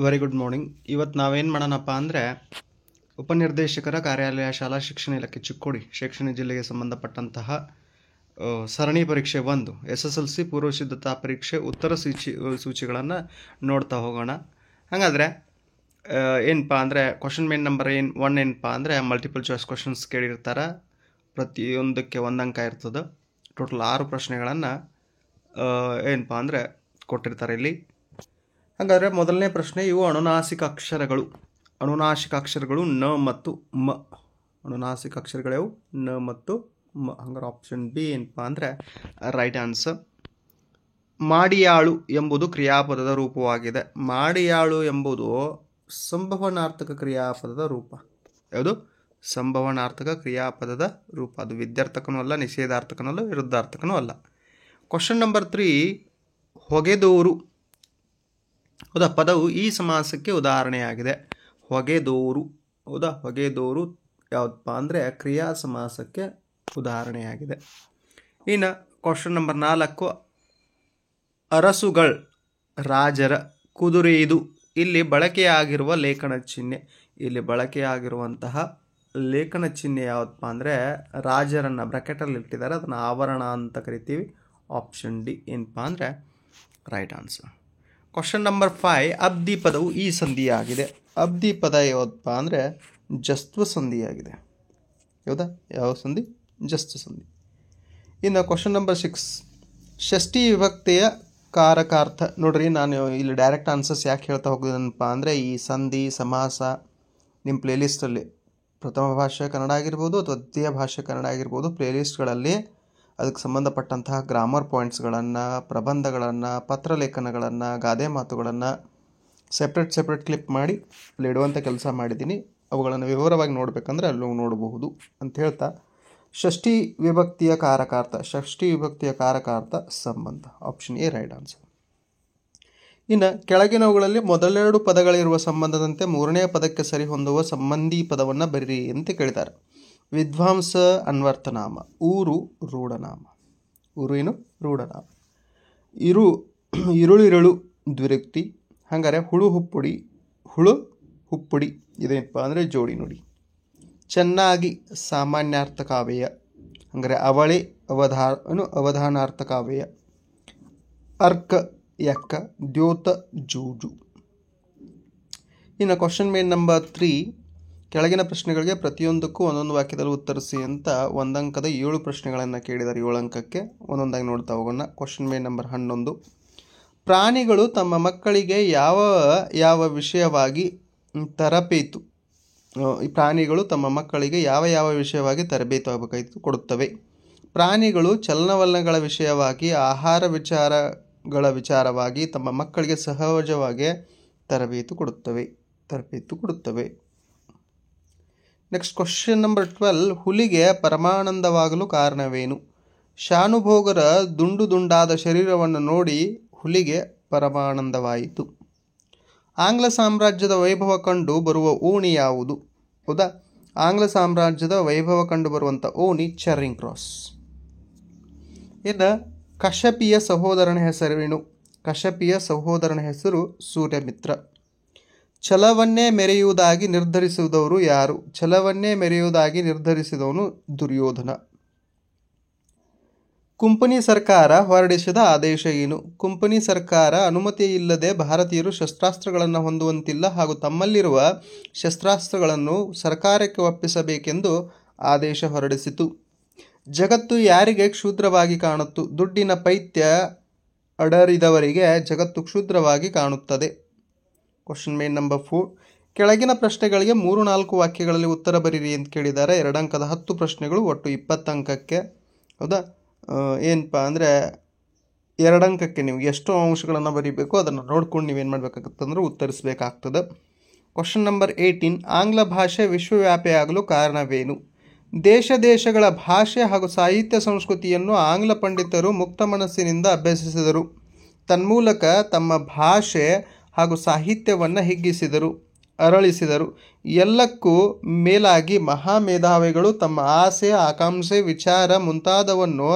Very good morning. ಇವತ್ತು ನಾವೇನು ಮಾಡೋಣಪ್ಪ ಅಂದರೆ ಉಪನಿರ್ದೇಶಕರ ಕಾರ್ಯಾಲಯ ಶಾಲಾ ಶಿಕ್ಷಣ ಇಲಾಖೆ ಚಿಕ್ಕೋಡಿ ಶೈಕ್ಷಣಿಕ ಜಿಲ್ಲೆಗೆ ಸಂಬಂಧಪಟ್ಟಂತಹ ಸರಣಿ ಪರೀಕ್ಷೆ 1 SSLC ಪೂರ್ವ ಸಿದ್ಧತಾ ಪರೀಕ್ಷೆ ಉತ್ತರ ಸೂಚಿಗಳನ್ನು ನೋಡ್ತಾ ಹೋಗೋಣ. ಹಾಗಾದರೆ ಏನಪ್ಪ ಅಂದರೆ ಕ್ವಶನ್ ಮೇನ್ ನಂಬರ್ 1 ಏನಪ್ಪ ಅಂದರೆ ಮಲ್ಟಿಪಲ್ ಚಾಯ್ಸ್ ಕ್ವಶನ್ಸ್ ಕೇಳಿರ್ತಾರೆ. ಪ್ರತಿಯೊಂದಕ್ಕೆ 1 ಅಂಕ ಇರ್ತದೆ. ಟೋಟಲ್ 6 ಪ್ರಶ್ನೆಗಳನ್ನು ಏನಪ್ಪ ಅಂದರೆ ಕೊಟ್ಟಿರ್ತಾರೆ ಇಲ್ಲಿ. ಹಾಗಾದರೆ ಮೊದಲನೇ ಪ್ರಶ್ನೆ, ಇವು ಅನುನಾಸಿಕ ಅಕ್ಷರಗಳು ನ ಮತ್ತು ಮ. ಅನುನಾಸಿಕ ಅಕ್ಷರಗಳು ನ ಮತ್ತು ಮ. ಹಂಗಾರೆ ಆಪ್ಷನ್ ಬಿ ಏನಪ್ಪ ಅಂದರೆ ರೈಟ್ ಆನ್ಸರ್. ಮಾಡಿಯಾಳು ಎಂಬುದು ಕ್ರಿಯಾಪದದ ರೂಪವಾಗಿದೆ. ಮಾಡಿಯಾಳು ಎಂಬುದು ಸಂಭವನಾರ್ಥಕ ಕ್ರಿಯಾಪದದ ರೂಪ. ಯಾವುದು? ಸಂಭವನಾರ್ಥಕ ಕ್ರಿಯಾಪದದ ರೂಪ. ಅದು ವಿದ್ಯಾರ್ಥಕನೂ ಅಲ್ಲ, ನಿಷೇಧಾರ್ಥಕನೂ ಅಲ್ಲ, ವಿರುದ್ಧಾರ್ಥಕನೂ ಅಲ್ಲ. Question number 3, ಹೊಗೆದೋರು. ಹೌದಾ, ಪದವು ಈ ಸಮಾಸಕ್ಕೆ ಉದಾಹರಣೆಯಾಗಿದೆ. ಹೊಗೆದೋರು. ಹೌದಾ, ಹೊಗೆದೋರು ಯಾವುದಪ್ಪ ಅಂದರೆ ಕ್ರಿಯಾ ಸಮಾಸಕ್ಕೆ ಉದಾಹರಣೆಯಾಗಿದೆ. ಇನ್ನು ಕ್ವಶನ್ ನಂಬರ್ 4, ಅರಸುಗಳ್ ರಾಜರ ಕುದುರೆಯಿದು. ಇಲ್ಲಿ ಬಳಕೆಯಾಗಿರುವ ಲೇಖನ ಚಿಹ್ನೆ. ಇಲ್ಲಿ ಬಳಕೆಯಾಗಿರುವಂತಹ ಲೇಖನ ಚಿಹ್ನೆ ಯಾವುದಪ್ಪ ಅಂದರೆ ರಾಜರನ್ನು ಬ್ರಾಕೆಟಲ್ಲಿ ಇಟ್ಟಿದ್ದಾರೆ, ಅದನ್ನು ಆವರಣ ಅಂತ ಕರಿತೀವಿ. ಆಪ್ಷನ್ ಡಿ ಏನಪ್ಪ ಅಂದರೆ ರೈಟ್ ಆನ್ಸರ್. ಕ್ವಶನ್ ನಂಬರ್ 5, ಅಬ್ದಿ ಪದವು ಈ ಸಂಧಿಯಾಗಿದೆ. ಅಬ್ದಿ ಪದ ಯಾವುದಪ್ಪ ಅಂದರೆ ಜಸ್ತ್ವ ಸಂಧಿಯಾಗಿದೆ. ಹೌದಾ, ಯಾವ ಸಂಧಿ? ಜಸ್ತ್ವ ಸಂಧಿ. ಇನ್ನು ಕ್ವಶನ್ ನಂಬರ್ 6, ಷಷ್ಠಿ ವಿಭಕ್ತಿಯ ಕಾರಕಾರ್ಥ. ನೋಡ್ರಿ, ನಾನು ಇಲ್ಲಿ ಡೈರೆಕ್ಟ್ ಆನ್ಸರ್ಸ್ ಯಾಕೆ ಹೇಳ್ತಾ ಹೋಗೋದನಪ್ಪ ಅಂದರೆ ಈ ಸಂಧಿ ಸಮಾಸ ನಿಮ್ಮ ಪ್ಲೇಲಿಸ್ಟಲ್ಲಿ ಪ್ರಥಮ ಭಾಷೆ ಕನ್ನಡ ಆಗಿರ್ಬೋದು ಅಥವಾ ದ್ವಿತೀಯ ಭಾಷೆ ಕನ್ನಡ ಆಗಿರ್ಬೋದು, ಪ್ಲೇಲಿಸ್ಟ್ಗಳಲ್ಲಿ ಅದಕ್ಕೆ ಸಂಬಂಧಪಟ್ಟಂತಹ ಗ್ರಾಮರ್ ಪಾಯಿಂಟ್ಸ್ಗಳನ್ನು, ಪ್ರಬಂಧಗಳನ್ನು, ಪತ್ರಲೇಖನಗಳನ್ನು, ಗಾದೆ ಮಾತುಗಳನ್ನು ಸೆಪ್ರೇಟ್ ಕ್ಲಿಪ್ ಮಾಡಿ ಅಲ್ಲಿ ಇಡುವಂಥ ಕೆಲಸ ಮಾಡಿದ್ದೀನಿ. ಅವುಗಳನ್ನು ವಿವರವಾಗಿ ನೋಡಬೇಕಂದ್ರೆ ಅಲ್ಲೂ ನೋಡಬಹುದು ಅಂತ ಹೇಳ್ತಾ, ಷಷ್ಠಿ ವಿಭಕ್ತಿಯ ಕಾರಕಾರ್ಥ ಸಂಬಂಧ. Option A right answer. ಇನ್ನು ಕೆಳಗಿನವುಗಳಲ್ಲಿ ಮೊದಲೆರಡು ಪದಗಳಿರುವ ಸಂಬಂಧದಂತೆ ಮೂರನೇ ಪದಕ್ಕೆ ಸರಿಹೊಂದುವ ಸಂಬಂಧಿ ಪದವನ್ನು ಬರೀರಿ ಅಂತ ಕೇಳಿದ್ದಾರೆ. ವಿದ್ವಾಂಸ ಅನ್ವರ್ಥನಾಮ, ಊರು ರೂಢನಾಮ. ಊರು ಏನು? ರೂಢನಾಮ. ಇರುಳಿರಳು ದ್ವಿರುಕ್ತಿ. ಹಾಗಾದರೆ ಹುಳು ಹುಪ್ಪುಡಿ ಇದೇನಪ್ಪ ಅಂದರೆ ಜೋಡಿ ನುಡಿ. ಚೆನ್ನಾಗಿ ಸಾಮಾನ್ಯಾರ್ಥಕ ಅವ್ಯಯ. ಹಾಗಾದರೆ ಅವಳೆ ಅವಧಾನಾರ್ಥಕ ಅವ್ಯಯ. ಅರ್ಕ ಯಕ್ಕ, ದ್ಯೋತ ಜೂಜು. ಇನ್ನು ಕ್ವಶನ್ ಮೇನ್ ನಂಬರ್ 3, ಕೆಳಗಿನ ಪ್ರಶ್ನೆಗಳಿಗೆ ಪ್ರತಿಯೊಂದಕ್ಕೂ ಒಂದೊಂದು ವಾಕ್ಯದಲ್ಲಿ ಉತ್ತರಿಸಿ ಅಂತ 1 ಅಂಕದ 7 ಪ್ರಶ್ನೆಗಳನ್ನು ಕೇಳಿದ್ದಾರೆ. 7 ಅಂಕಕ್ಕೆ ಒಂದೊಂದಾಗಿ ನೋಡ್ತಾ ಹೋಗೋಣ. ಕ್ವಶನ್ ಮೇನ್ ನಂಬರ್ 11, ಪ್ರಾಣಿಗಳು ತಮ್ಮ ಮಕ್ಕಳಿಗೆ ಯಾವ ವಿಷಯವಾಗಿ ತರಬೇತು ಕೊಡುತ್ತವೆ? ಪ್ರಾಣಿಗಳು ಚಲನವಲನಗಳ ವಿಷಯವಾಗಿ, ಆಹಾರ ವಿಚಾರಗಳ ವಿಚಾರವಾಗಿ ತಮ್ಮ ಮಕ್ಕಳಿಗೆ ಸಹಜವಾಗಿ ತರಬೇತು ಕೊಡುತ್ತವೆ. ನೆಕ್ಸ್ಟ್ ಕ್ವಶನ್ ನಂಬರ್ 12, ಹುಲಿಗೆ ಪರಮಾನಂದವಾಗಲು ಕಾರಣವೇನು? ಶಾನುಭೋಗರ ದುಂಡಾದ ಶರೀರವನ್ನು ನೋಡಿ ಹುಲಿಗೆ ಪರಮಾನಂದವಾಯಿತು. ಆಂಗ್ಲ ಸಾಮ್ರಾಜ್ಯದ ವೈಭವ ಕಂಡು ಬರುವ ಓಣಿ ಯಾವುದು? ಹೌದಾ, ಆಂಗ್ಲ ಸಾಮ್ರಾಜ್ಯದ ವೈಭವ ಕಂಡು ಬರುವಂಥ ಓಣಿ ಚೆರಿಂಗ್ ಕ್ರಾಸ್. ಇನ್ನು ಕಶ್ಯಪಿಯ ಸಹೋದರನ ಹೆಸರೇನು? ಕಶ್ಯಪಿಯ ಸಹೋದರನ ಹೆಸರು ಸೂರ್ಯಮಿತ್ರ. ಛಲವನ್ನೇ ಮೆರೆಯುವುದಾಗಿ ನಿರ್ಧರಿಸಿದವರು ಯಾರು? ಛಲವನ್ನೇ ಮೆರೆಯುವುದಾಗಿ ನಿರ್ಧರಿಸಿದವನು ದುರ್ಯೋಧನ. ಕುಂಪನಿ ಸರ್ಕಾರ ಹೊರಡಿಸಿದ ಆದೇಶ ಏನು? ಕುಂಪನಿ ಸರ್ಕಾರ ಅನುಮತಿ ಇಲ್ಲದೆ ಭಾರತೀಯರು ಶಸ್ತ್ರಾಸ್ತ್ರಗಳನ್ನು ಹೊಂದುವಂತಿಲ್ಲ ಹಾಗೂ ತಮ್ಮಲ್ಲಿರುವ ಶಸ್ತ್ರಾಸ್ತ್ರಗಳನ್ನು ಸರ್ಕಾರಕ್ಕೆ ಒಪ್ಪಿಸಬೇಕೆಂದು ಆದೇಶ ಹೊರಡಿಸಿತು. ಜಗತ್ತು ಯಾರಿಗೆ ಕ್ಷುದ್ರವಾಗಿ ಕಾಣುತ್ತು? ದುಡ್ಡಿನ ಪೈತ್ಯ ಅಡರಿದವರಿಗೆ ಜಗತ್ತು ಕ್ಷುದ್ರವಾಗಿ ಕಾಣುತ್ತದೆ. ಕ್ವಶನ್ ಮೇನ್ ನಂಬರ್ 4, ಕೆಳಗಿನ ಪ್ರಶ್ನೆಗಳಿಗೆ 3-4 ವಾಕ್ಯಗಳಲ್ಲಿ ಉತ್ತರ ಬರೀರಿ ಅಂತ ಕೇಳಿದ್ದಾರೆ. 2 ಅಂಕದ 10 ಪ್ರಶ್ನೆಗಳು, ಒಟ್ಟು 20 ಅಂಕಕ್ಕೆ. ಹೌದಾ, ಏನಪ್ಪ ಅಂದರೆ 2 ಅಂಕಕ್ಕೆ ನೀವು ಎಷ್ಟು ಅಂಶಗಳನ್ನು ಬರೀಬೇಕು ಅದನ್ನು ನೋಡ್ಕೊಂಡು ನೀವೇನು ಮಾಡಬೇಕಾಗುತ್ತಂದ್ರೆ ಉತ್ತರಿಸಬೇಕಾಗ್ತದೆ. ಕ್ವಶನ್ ನಂಬರ್ 18, ಆಂಗ್ಲ ಭಾಷೆ ವಿಶ್ವವ್ಯಾಪಿಯಾಗಲು ಕಾರಣವೇನು? ದೇಶಗಳ ಭಾಷೆ ಹಾಗೂ ಸಾಹಿತ್ಯ ಸಂಸ್ಕೃತಿಯನ್ನು ಆಂಗ್ಲ ಪಂಡಿತರು ಮುಕ್ತ ಮನಸ್ಸಿನಿಂದ ಅಭ್ಯಸಿಸಿದರು. ತನ್ಮೂಲಕ ತಮ್ಮ ಭಾಷೆ ಹಾಗೂ ಸಾಹಿತ್ಯವನ್ನು ಹಿಗ್ಗಿಸಿದರು, ಅರಳಿಸಿದರು. ಎಲ್ಲಕ್ಕೂ ಮೇಲಾಗಿ ಮಹಾಮೇಧಾವಿಗಳು ತಮ್ಮ ಆಸೆ, ಆಕಾಂಕ್ಷೆ, ವಿಚಾರ ಮುಂತಾದವನ್ನು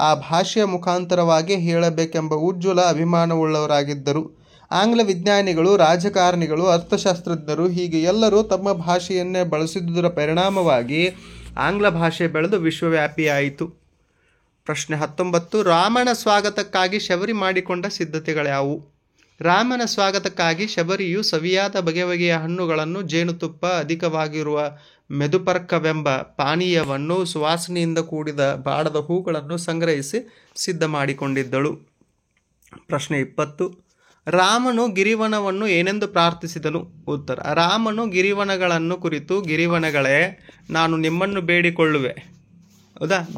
ಆ ಭಾಷೆಯ ಮುಖಾಂತರವಾಗಿ ಹೇಳಬೇಕೆಂಬ ಉಜ್ವಲ ಅಭಿಮಾನವುಳ್ಳವರಾಗಿದ್ದರು. ಆಂಗ್ಲ ವಿಜ್ಞಾನಿಗಳು, ರಾಜಕಾರಣಿಗಳು, ಅರ್ಥಶಾಸ್ತ್ರಜ್ಞರು ಹೀಗೆ ಎಲ್ಲರೂ ತಮ್ಮ ಭಾಷೆಯನ್ನೇ ಬಳಸಿದುದರ ಪರಿಣಾಮವಾಗಿ ಆಂಗ್ಲ ಭಾಷೆ ಬೆಳೆದು ವಿಶ್ವವ್ಯಾಪಿಯಾಯಿತು. ಪ್ರಶ್ನೆ 19. ರಾಮನ ಸ್ವಾಗತಕ್ಕಾಗಿ ಶಬರಿ ಮಾಡಿಕೊಂಡ ಸಿದ್ಧತೆಗಳ್ಯಾವು? ರಾಮನ ಸ್ವಾಗತಕ್ಕಾಗಿ ಶಬರಿಯು ಸವಿಯಾದ ಬಗೆ ಬಗೆಯ ಹಣ್ಣುಗಳನ್ನು, ಜೇನುತುಪ್ಪ ಅಧಿಕವಾಗಿರುವ ಮೆದುಪರ್ಕವೆಂಬ ಪಾನೀಯವನ್ನು, ಸುವಾಸನೆಯಿಂದ ಕೂಡಿದ ಬಾಡದ ಹೂಗಳನ್ನು ಸಂಗ್ರಹಿಸಿ ಸಿದ್ಧ ಮಾಡಿಕೊಂಡಿದ್ದಳು. ಪ್ರಶ್ನೆ 20. ರಾಮನು ಗಿರಿವನವನ್ನು ಏನೆಂದು ಪ್ರಾರ್ಥಿಸಿದನು? ಉತ್ತರ: ರಾಮನು ಗಿರಿವನಗಳನ್ನು ಕುರಿತು, ಗಿರಿವನಗಳೇ, ನಾನು ನಿಮ್ಮನ್ನು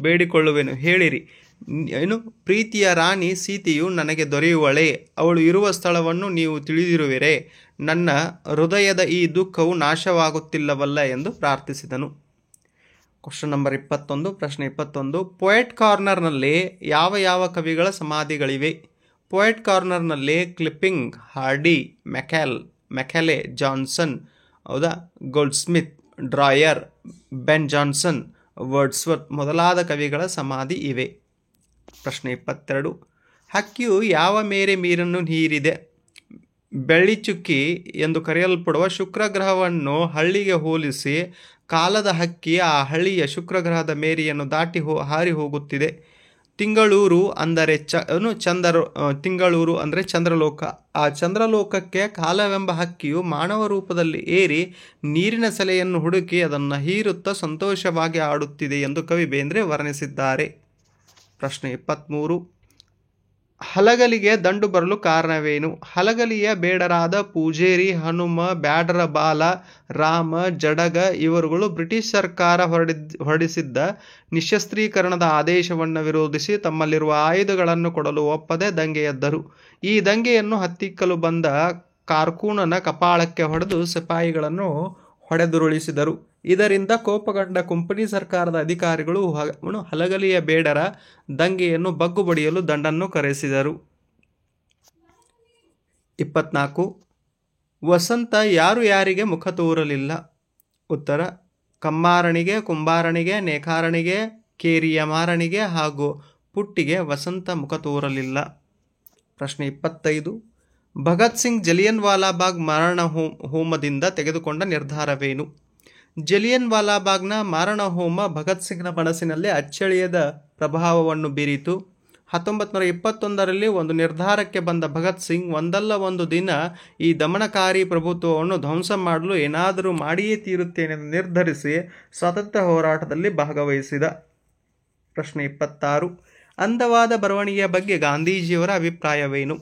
ಬೇಡಿಕೊಳ್ಳುವೆನು, ಹೇಳಿರಿ. ಪ್ರೀತಿಯ ರಾಣಿ ಸೀತೆಯು ನನಗೆ ದೊರೆಯುವಳೇ? ಅವಳು ಇರುವ ಸ್ಥಳವನ್ನು ನೀವು ತಿಳಿದಿರುವಿರೇ? ನನ್ನ ಹೃದಯದ ಈ ದುಃಖವು ನಾಶವಾಗುತ್ತಿಲ್ಲವಲ್ಲ ಎಂದು ಪ್ರಾರ್ಥಿಸಿದನು. Question number 21. ಪ್ರಶ್ನೆ 21. ಪೊಯೆಟ್ ಕಾರ್ನರ್ನಲ್ಲಿ ಯಾವ ಯಾವ ಕವಿಗಳ ಸಮಾಧಿಗಳಿವೆ? ಪೊಯೆಟ್ ಕಾರ್ನರ್ನಲ್ಲಿ Kipling, Hardy, Macaulay, Johnson, Goldsmith, ಡ್ರಾಯರ್, ಬೆನ್ ಜಾನ್ಸನ್, ವರ್ಡ್ಸ್ವರ್ತ್ ಮೊದಲಾದ ಕವಿಗಳ ಸಮಾಧಿ ಇವೆ. ಪ್ರಶ್ನೆ 22. ಹಕ್ಕಿಯು ಯಾವ ಮೇರೆ ನೀರನ್ನು ಹೀರಿದೆ? ಬೆಳ್ಳಿಚುಕ್ಕಿ ಎಂದು ಕರೆಯಲ್ಪಡುವ ಶುಕ್ರಗ್ರಹವನ್ನು ಹಳ್ಳಿಗೆ ಹೋಲಿಸಿ, ಕಾಲದ ಹಕ್ಕಿ ಆ ಹಳ್ಳಿಯ ಶುಕ್ರಗ್ರಹದ ಮೇರೆಯನ್ನು ದಾಟಿ ಹಾರಿ ಹೋಗುತ್ತಿದೆ. ತಿಂಗಳೂರು ಅಂದರೆ ಚಂದ್ರಲೋಕ. ಆ ಚಂದ್ರಲೋಕಕ್ಕೆ ಕಾಲವೆಂಬ ಹಕ್ಕಿಯು ಮಾನವ ರೂಪದಲ್ಲಿ ಏರಿ ನೀರಿನ ಸೆಲೆಯನ್ನು ಹುಡುಕಿ ಅದನ್ನು ಹೀರುತ್ತಾ ಸಂತೋಷವಾಗಿ ಆಡುತ್ತಿದೆ ಎಂದು ಕವಿ ಬೇಂದ್ರೆ ವರ್ಣಿಸಿದ್ದಾರೆ. ಪ್ರಶ್ನೆ 23. ಹಲಗಲಿಗೆ ದಂಡು ಬರಲು ಕಾರಣವೇನು? ಹಲಗಲಿಯ ಬೇಡರಾದ ಪೂಜೇರಿ, ಹನುಮ, ಬ್ಯಾಡರ ಬಾಲ, ರಾಮ, ಜಡಗ ಇವರುಗಳು ಬ್ರಿಟಿಷ್ ಸರ್ಕಾರ ಹೊರಡಿಸಿದ್ದ ನಿಶಸ್ತ್ರೀಕರಣದ ಆದೇಶವನ್ನು ವಿರೋಧಿಸಿ ತಮ್ಮಲ್ಲಿರುವ ಆಯುಧಗಳನ್ನು ಕೊಡಲು ಒಪ್ಪದೆ ದಂಗೆ ಎದ್ದರು. ಈ ದಂಗೆಯನ್ನು ಹತ್ತಿಕ್ಕಲು ಬಂದ ಕಾರ್ಕೂನನ ಕಪಾಳಕ್ಕೆ ಹೊಡೆದು ಸಿಪಾಯಿಗಳನ್ನು ಹೊಡೆದುರುಳಿಸಿದರು. ಇದರಿಂದ ಕೋಪಗೊಂಡ ಕಂಪನಿ ಸರ್ಕಾರದ ಅಧಿಕಾರಿಗಳು ಹಲಗಲಿಯ ಬೇಡರ ದಂಗೆಯನ್ನು ಬಗ್ಗು ಬಡಿಯಲು ದಂಡನ್ನು ಕರೆಸಿದರು. 24. ವಸಂತ ಯಾರು ಯಾರಿಗೆ ಮುಖ ತೋರಲಿಲ್ಲ? ಉತ್ತರ: ಕಮ್ಮಾರನಿಗೆ, ಕುಂಬಾರನಿಗೆ, ನೇಕಾರನಿಗೆ, ಕೇರಿಯ ಮಾರನಿಗೆ ಹಾಗೂ ಪುಟ್ಟಿಗೆ ವಸಂತ ಮುಖ ತೋರಲಿಲ್ಲ. ಪ್ರಶ್ನೆ 25. ಭಗತ್ ಸಿಂಗ್ ಜಲಿಯನ್ ವಾಲಾಬಾಗ್ ಮಾರಣ ಹೋಮದಿಂದ ತೆಗೆದುಕೊಂಡ ನಿರ್ಧಾರವೇನು? ಜಲಿಯನ್ ವಾಲಾಬಾಗ್ನ ಮಾರಣ ಹೋಮ ಭಗತ್ ಸಿಂಗ್ನ ಮನಸ್ಸಿನಲ್ಲಿ ಅಚ್ಚಳಿಯದ ಪ್ರಭಾವವನ್ನು ಬೀರಿತು. 1921ರಲ್ಲಿ ಒಂದು ನಿರ್ಧಾರಕ್ಕೆ ಬಂದ ಭಗತ್ ಸಿಂಗ್ ಒಂದಲ್ಲ ಒಂದು ದಿನ ಈ ದಮನಕಾರಿ ಪ್ರಭುತ್ವವನ್ನು ಧ್ವಂಸ ಮಾಡಲು ಏನಾದರೂ ಮಾಡಿಯೇ ತೀರುತ್ತೇನೆಂದು ನಿರ್ಧರಿಸಿ ಸ್ವಾತಂತ್ರ್ಯ ಹೋರಾಟದಲ್ಲಿ ಭಾಗವಹಿಸಿದ. ಪ್ರಶ್ನೆ 26. ಅಂದವಾದ ಬರವಣಿಗೆಯ ಬಗ್ಗೆ ಗಾಂಧೀಜಿಯವರ ಅಭಿಪ್ರಾಯವೇನು?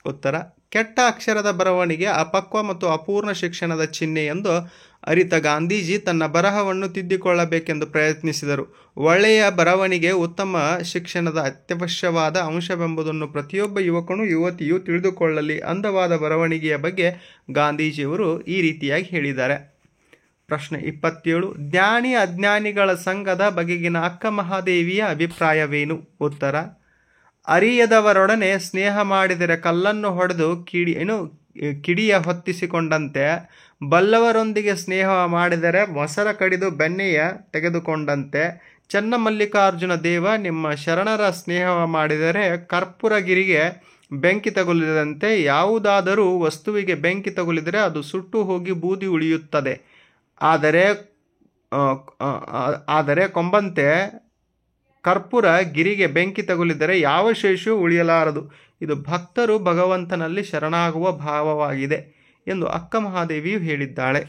ಉತ್ತರ: ಕೆಟ್ಟ ಅಕ್ಷರದ ಬರವಣಿಗೆ ಅಪಕ್ವ ಮತ್ತು ಅಪೂರ್ಣ ಶಿಕ್ಷಣದ ಚಿಹ್ನೆ ಎಂದು ಅರಿತ ಗಾಂಧೀಜಿ ತನ್ನ ಬರಹವನ್ನು ತಿದ್ದಿಕೊಳ್ಳಬೇಕೆಂದು ಪ್ರಯತ್ನಿಸಿದರು. ಒಳ್ಳೆಯ ಬರವಣಿಗೆ ಉತ್ತಮ ಶಿಕ್ಷಣದ ಅತ್ಯವಶ್ಯವಾದ ಅಂಶವೆಂಬುದನ್ನು ಪ್ರತಿಯೊಬ್ಬ ಯುವಕನೂ ಯುವತಿಯೂ ತಿಳಿದುಕೊಳ್ಳಲಿ. ಅಂದವಾದ ಬರವಣಿಗೆಯ ಬಗ್ಗೆ ಗಾಂಧೀಜಿಯವರು ಈ ರೀತಿಯಾಗಿ ಹೇಳಿದ್ದಾರೆ. ಪ್ರಶ್ನೆ 27. ಜ್ಞಾನಿ ಅಜ್ಞಾನಿಗಳ ಸಂಘದ ಬಗೆಗಿನ ಅಕ್ಕ ಮಹಾದೇವಿಯ ಅಭಿಪ್ರಾಯವೇನು? ಉತ್ತರ: ಅರಿಯದವರೊಡನೆ ಸ್ನೇಹ ಮಾಡಿದರೆ ಕಲ್ಲನ್ನು ಹೊಡೆದು ಕಿಡಿಯ ಹೊತ್ತಿಸಿಕೊಂಡಂತೆ, ಬಲ್ಲವರೊಂದಿಗೆ ಸ್ನೇಹ ಮಾಡಿದರೆ ಮೊಸರ ಕಡಿದು ಬೆಣ್ಣೆಯ ತೆಗೆದುಕೊಂಡಂತೆ, ಚನ್ನಮಲ್ಲಿಕಾರ್ಜುನ ದೇವ ನಿಮ್ಮ ಶರಣರ ಸ್ನೇಹ ಮಾಡಿದರೆ ಕರ್ಪೂರಗಿರಿಗೆ ಬೆಂಕಿ ತಗುಲಿದಂತೆ. ಯಾವುದಾದರೂ ವಸ್ತುವಿಗೆ ಬೆಂಕಿ ತಗುಲಿದರೆ ಅದು ಸುಟ್ಟು ಹೋಗಿ ಬೂದಿ ಉಳಿಯುತ್ತದೆ. ಆದರೆ ಕೊಂಬಂತೆ ಕರ್ಪೂರ ಗಿರಿಗೆ ಬೆಂಕಿ ತಗುಲಿದರೆ ಯಾವ ಶೇಷವೂ ಉಳಿಯಲಾರದು. ಇದು ಭಕ್ತರು ಭಗವಂತನಲ್ಲಿ ಶರಣಾಗುವ ಭಾವವಾಗಿದೆ ಎಂದು ಅಕ್ಕ ಮಹಾದೇವಿಯು ಹೇಳಿದ್ದಾಳೆ.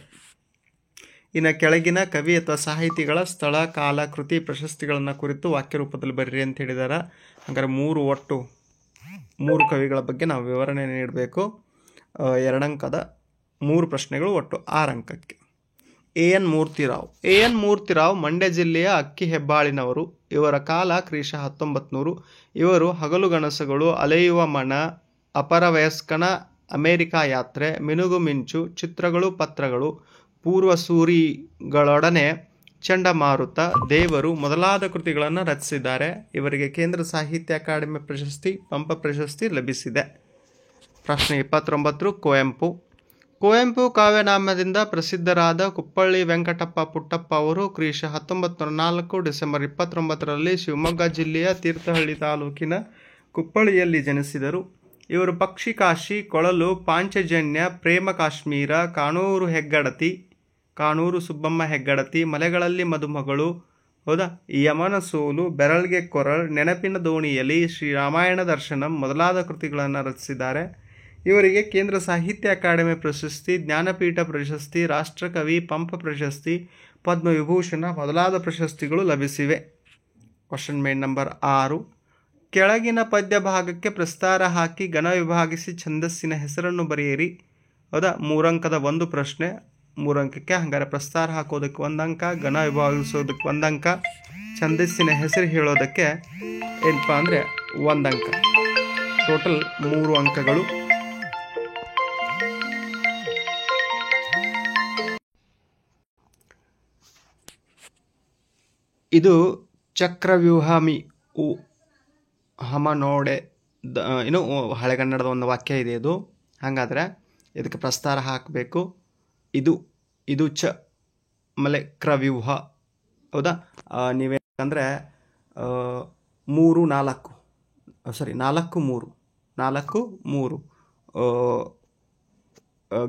ಇನ್ನು ಕೆಳಗಿನ ಕವಿ ಅಥವಾ ಸಾಹಿತಿಗಳ ಸ್ಥಳ, ಕಾಲ, ಕೃತಿ, ಪ್ರಶಸ್ತಿಗಳನ್ನು ಕುರಿತು ವಾಕ್ಯ ರೂಪದಲ್ಲಿ ಬರೀರಿ ಅಂತ ಹೇಳಿದ್ದಾರೆ. ಹಾಗಾದರೆ ಮೂರು ಕವಿಗಳ ಬಗ್ಗೆ ನಾವು ವಿವರಣೆ ನೀಡಬೇಕು. 2 ಅಂಕದ 3 ಪ್ರಶ್ನೆಗಳು, ಒಟ್ಟು 6 ಅಂಕಕ್ಕೆ. ಎನ್ ಮೂರ್ತಿರಾವ್ ಮಂಡ್ಯ ಜಿಲ್ಲೆಯ ಅಕ್ಕಿ ಹೆಬ್ಬಾಳಿನವರು. ಇವರ ಕಾಲ ಕ್ರಿಶ 1900. ಇವರು ಹಗಲುಗನಸುಗಳು, ಅಲೆಯುವ ಮನ, ಅಪರವಯಸ್ಕನ ಅಮೆರಿಕಾ ಯಾತ್ರೆ, ಮಿನುಗು ಮಿಂಚು, ಚಿತ್ರಗಳು ಪತ್ರಗಳು, ಪೂರ್ವಸೂರಿಗಳೊಡನೆ, ಚಂಡಮಾರುತ, ದೇವರು ಮೊದಲಾದ ಕೃತಿಗಳನ್ನು ರಚಿಸಿದ್ದಾರೆ. ಇವರಿಗೆ ಕೇಂದ್ರ ಸಾಹಿತ್ಯ ಅಕಾಡೆಮಿ ಪ್ರಶಸ್ತಿ, ಪಂಪ ಪ್ರಶಸ್ತಿ ಲಭಿಸಿದೆ. ಪ್ರಶ್ನೆ 29. ಕುವೆಂಪು ಕಾವ್ಯನಾಮದಿಂದ ಪ್ರಸಿದ್ಧರಾದ ಕುಪ್ಪಳ್ಳಿ ವೆಂಕಟಪ್ಪ ಪುಟ್ಟಪ್ಪ ಅವರು ಕ್ರಿಶ 1904 ಡಿಸೆಂಬರ್ 29ರಲ್ಲಿ ಶಿವಮೊಗ್ಗ ಜಿಲ್ಲೆಯ ತೀರ್ಥಹಳ್ಳಿ ತಾಲೂಕಿನ ಕುಪ್ಪಳ್ಳಿಯಲ್ಲಿ ಜನಿಸಿದರು. ಇವರು ಪಕ್ಷಿ ಕಾಶಿ, ಕೊಳಲು, ಪಾಂಚಜನ್ಯ, ಪ್ರೇಮ ಕಾಶ್ಮೀರ, ಕಾಣೂರು ಹೆಗ್ಗಡತಿ, ಕಾಣೂರು ಸುಬ್ಬಮ್ಮ ಹೆಗ್ಗಡತಿ, ಮಲೆಗಳಲ್ಲಿ ಮದುಮಗಳು, ಹೌದಾ, ಯಮನ ಸೋಲು, ಬೆರಳ್ಗೆ ಕೊರಳ್, ನೆನಪಿನ ದೋಣಿಯಲ್ಲಿ, ಶ್ರೀರಾಮಾಯಣ ದರ್ಶನಂ ಮೊದಲಾದ ಕೃತಿಗಳನ್ನು ರಚಿಸಿದ್ದಾರೆ. ಇವರಿಗೆ ಕೇಂದ್ರ ಸಾಹಿತ್ಯ ಅಕಾಡೆಮಿ ಪ್ರಶಸ್ತಿ, ಜ್ಞಾನಪೀಠ ಪ್ರಶಸ್ತಿ, ರಾಷ್ಟ್ರಕವಿ ಪಂಪ ಪ್ರಶಸ್ತಿ, ಪದ್ಮವಿಭೂಷಣ ಮೊದಲಾದ ಪ್ರಶಸ್ತಿಗಳು ಲಭಿಸಿವೆ. Question main number 6. ಕೆಳಗಿನ ಪದ್ಯ ಭಾಗಕ್ಕೆ ಪ್ರಸ್ತಾರ ಹಾಕಿ ಘನ ವಿಭಾಗಿಸಿ ಛಂದಸ್ಸಿನ ಹೆಸರನ್ನು ಬರೆಯಿರಿ. ಹೌದಾ, 3 ಅಂಕದ ಒಂದು ಪ್ರಶ್ನೆ, 3 ಅಂಕಕ್ಕೆ. ಹಾಗಾದರೆ ಪ್ರಸ್ತಾರ ಹಾಕೋದಕ್ಕೆ 1 ಅಂಕ, ಘನ ವಿಭಾಗಿಸೋದಕ್ಕೆ 1 ಅಂಕ, ಛಂದಸ್ಸಿನ ಹೆಸರು ಹೇಳೋದಕ್ಕೆ ಏನಪ್ಪ ಅಂದರೆ 1 ಅಂಕ. ಟೋಟಲ್ 3 ಅಂಕಗಳು. ಇದು ಚಕ್ರವ್ಯೂಹಮಿ ಉ ಹಮನೋಡೆ ಏನು ಹಳೆಗನ್ನಡದ ಒಂದು ವಾಕ್ಯ ಇದೆ ಇದು. ಹಾಗಾದರೆ ಇದಕ್ಕೆ ಪ್ರಸ್ತಾರ ಹಾಕಬೇಕು. ಇದು ಚ ಆಮೇಲೆ ಕ್ರವ್ಯೂಹ. ಹೌದಾ, ನೀವೇನಂದರೆ 4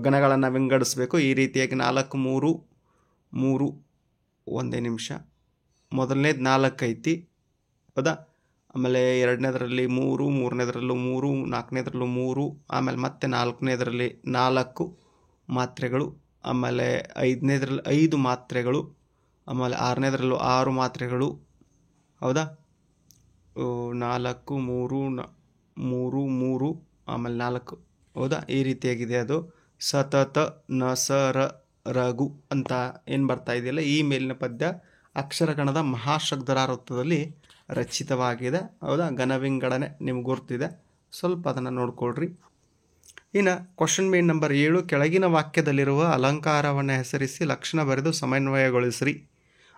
ಗಣಗಳನ್ನು ವಿಂಗಡಿಸಬೇಕು. ಈ ರೀತಿಯಾಗಿ 4 3 3. ಒಂದೇ ನಿಮಿಷ. ಮೊದಲನೇದು 4 ಐತಿ. ಹೌದಾ, ಆಮೇಲೆ 2ನೇದರಲ್ಲಿ 3, 3ನೇದರಲ್ಲೂ 3, 4ನೇದರಲ್ಲೂ 3, ಆಮೇಲೆ ಮತ್ತೆ 4ನೇದರಲ್ಲಿ 4 ಮಾತ್ರೆಗಳು, ಆಮೇಲೆ 5ನೇದರಲ್ಲಿ 5 ಮಾತ್ರೆಗಳು, ಆಮೇಲೆ 6ನೇದರಲ್ಲೂ 6 ಮಾತ್ರೆಗಳು. ಹೌದಾ, 4 3 3 3 ಆಮೇಲೆ 4. ಹೌದಾ, ಈ ರೀತಿಯಾಗಿದೆ ಅದು. ಸತತ ನ ಸ ರ ರಘು ಅಂತ ಏನು ಬರ್ತಾ ಇದೆಯಲ್ಲ, ಈ ಮೇಲಿನ ಪದ್ಯ ಅಕ್ಷರಗಣದ ಮಹಾಶಬ್ದರ ವೃತ್ತದಲ್ಲಿ ರಚಿತವಾಗಿದೆ. ಹೌದಾ, ಘನವಿಂಗಡಣೆ ನಿಮ್ಗೆ ಗೊತ್ತಿದೆ, ಸ್ವಲ್ಪ ಅದನ್ನು ನೋಡ್ಕೊಳ್ರಿ. ಇನ್ನು ಕ್ವಶನ್ ಮೇನ್ ನಂಬರ್ 7. ಕೆಳಗಿನ ವಾಕ್ಯದಲ್ಲಿರುವ ಅಲಂಕಾರವನ್ನು ಹೆಸರಿಸಿ ಲಕ್ಷಣ ಬರೆದು ಸಮನ್ವಯಗೊಳಿಸ್ರಿ.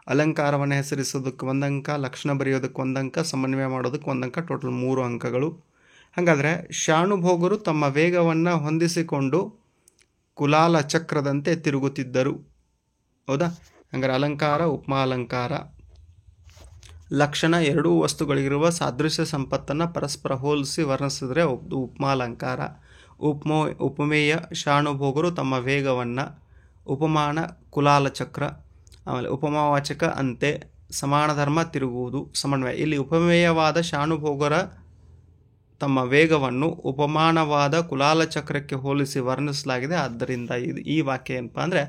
ಅಲಂಕಾರವನ್ನು ಹೆಸರಿಸೋದಕ್ಕೆ 1 ಅಂಕ, ಲಕ್ಷಣ ಬರೆಯೋದಕ್ಕೆ 1 ಅಂಕ, ಸಮನ್ವಯ ಮಾಡೋದಕ್ಕೆ 1 ಅಂಕ. ಟೋಟಲ್ 3 ಅಂಕಗಳು. ಹಾಗಾದರೆ ಶಾನುಭೋಗರು ತಮ್ಮ ವೇಗವನ್ನು ಹೊಂದಿಸಿಕೊಂಡು ಕುಲಾಲ ಚಕ್ರದಂತೆ ತಿರುಗುತ್ತಿದ್ದರು. ಹೌದಾ, ಹಾಗಾದರೆ ಅಲಂಕಾರ, ಉಪಮಾ ಅಲಂಕಾರ. ಲಕ್ಷಣ, ಎರಡೂ ವಸ್ತುಗಳಿಗಿರುವ ಸಾದೃಶ್ಯ ಸಂಪತ್ತನ್ನು ಪರಸ್ಪರ ಹೋಲಿಸಿ ವರ್ಣಿಸಿದ್ರೆ ಉಪಮಾಲಂಕಾರ. ಉಪಮೇಯ, ಶಾನುಭೋಗರು ತಮ್ಮ ವೇಗವನ್ನು. ಉಪಮಾನ, ಕುಲಾಲ ಚಕ್ರ. ಆಮೇಲೆ ಉಪಮಾವಾಚಕ, ಅಂತೆ. ಸಮಾನ ಧರ್ಮ, ತಿರುಗುವುದು. ಸಮನ್ವಯ. ಇಲ್ಲಿ ಉಪಮೇಯವಾದ ಶಾನುಭೋಗರ ತಮ್ಮ ವೇಗವನ್ನು ಉಪಮಾನವಾದ ಕುಲಾಲ ಚಕ್ರಕ್ಕೆ ಹೋಲಿಸಿ ವರ್ಣಿಸಲಾಗಿದೆ. ಆದ್ದರಿಂದ ಈ ವಾಕ್ಯ ಏನಪ್ಪ ಅಂದರೆ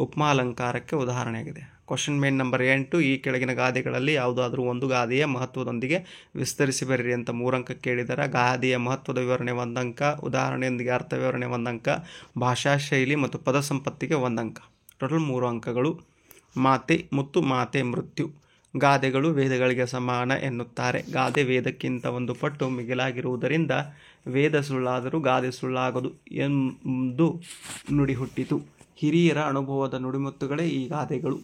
ಉಪಮಾಲಂಕಾರಕ್ಕೆ ಉದಾಹರಣೆಯಾಗಿದೆ. Question main number 8. ಈ ಕೆಳಗಿನ ಗಾದೆಗಳಲ್ಲಿ ಯಾವುದಾದ್ರೂ ಒಂದು ಗಾದೆಯ ಮಹತ್ವದೊಂದಿಗೆ ವಿಸ್ತರಿಸಿ ಬರೀರಿ ಅಂತ 3 ಅಂಕ ಕೇಳಿದ್ದಾರೆ. ಗಾದೆಯ ಮಹತ್ವದ ವಿವರಣೆ 1 ಅಂಕ, ಉದಾಹರಣೆಯೊಂದಿಗೆ ಅರ್ಥ ವಿವರಣೆ 1 ಅಂಕ, ಭಾಷಾ ಶೈಲಿ ಮತ್ತು ಪದ ಸಂಪತ್ತಿಗೆ 1 ಅಂಕ. ಟೋಟಲ್ 3 ಅಂಕಗಳು. ಮಾತೆ ಮುತ್ತು, ಮಾತೆ ಮೃತ್ಯು. ಗಾದೆಗಳು ವೇದಗಳಿಗೆ ಸಮಾನ ಎನ್ನುತ್ತಾರೆ. ಗಾದೆ ವೇದಕ್ಕಿಂತ 1 ಪಟ್ಟು ಮಿಗಿಲಾಗಿರುವುದರಿಂದ ವೇದ ಸುಳ್ಳಾದರೂ ಗಾದೆ ಸುಳ್ಳಾಗದು ಎಂದು ನುಡಿ ಹುಟ್ಟಿತು. ಹಿರಿಯರ ಅನುಭವದ ನುಡಿಮುತ್ತುಗಳೇ ಈ ಗಾದೆಗಳು.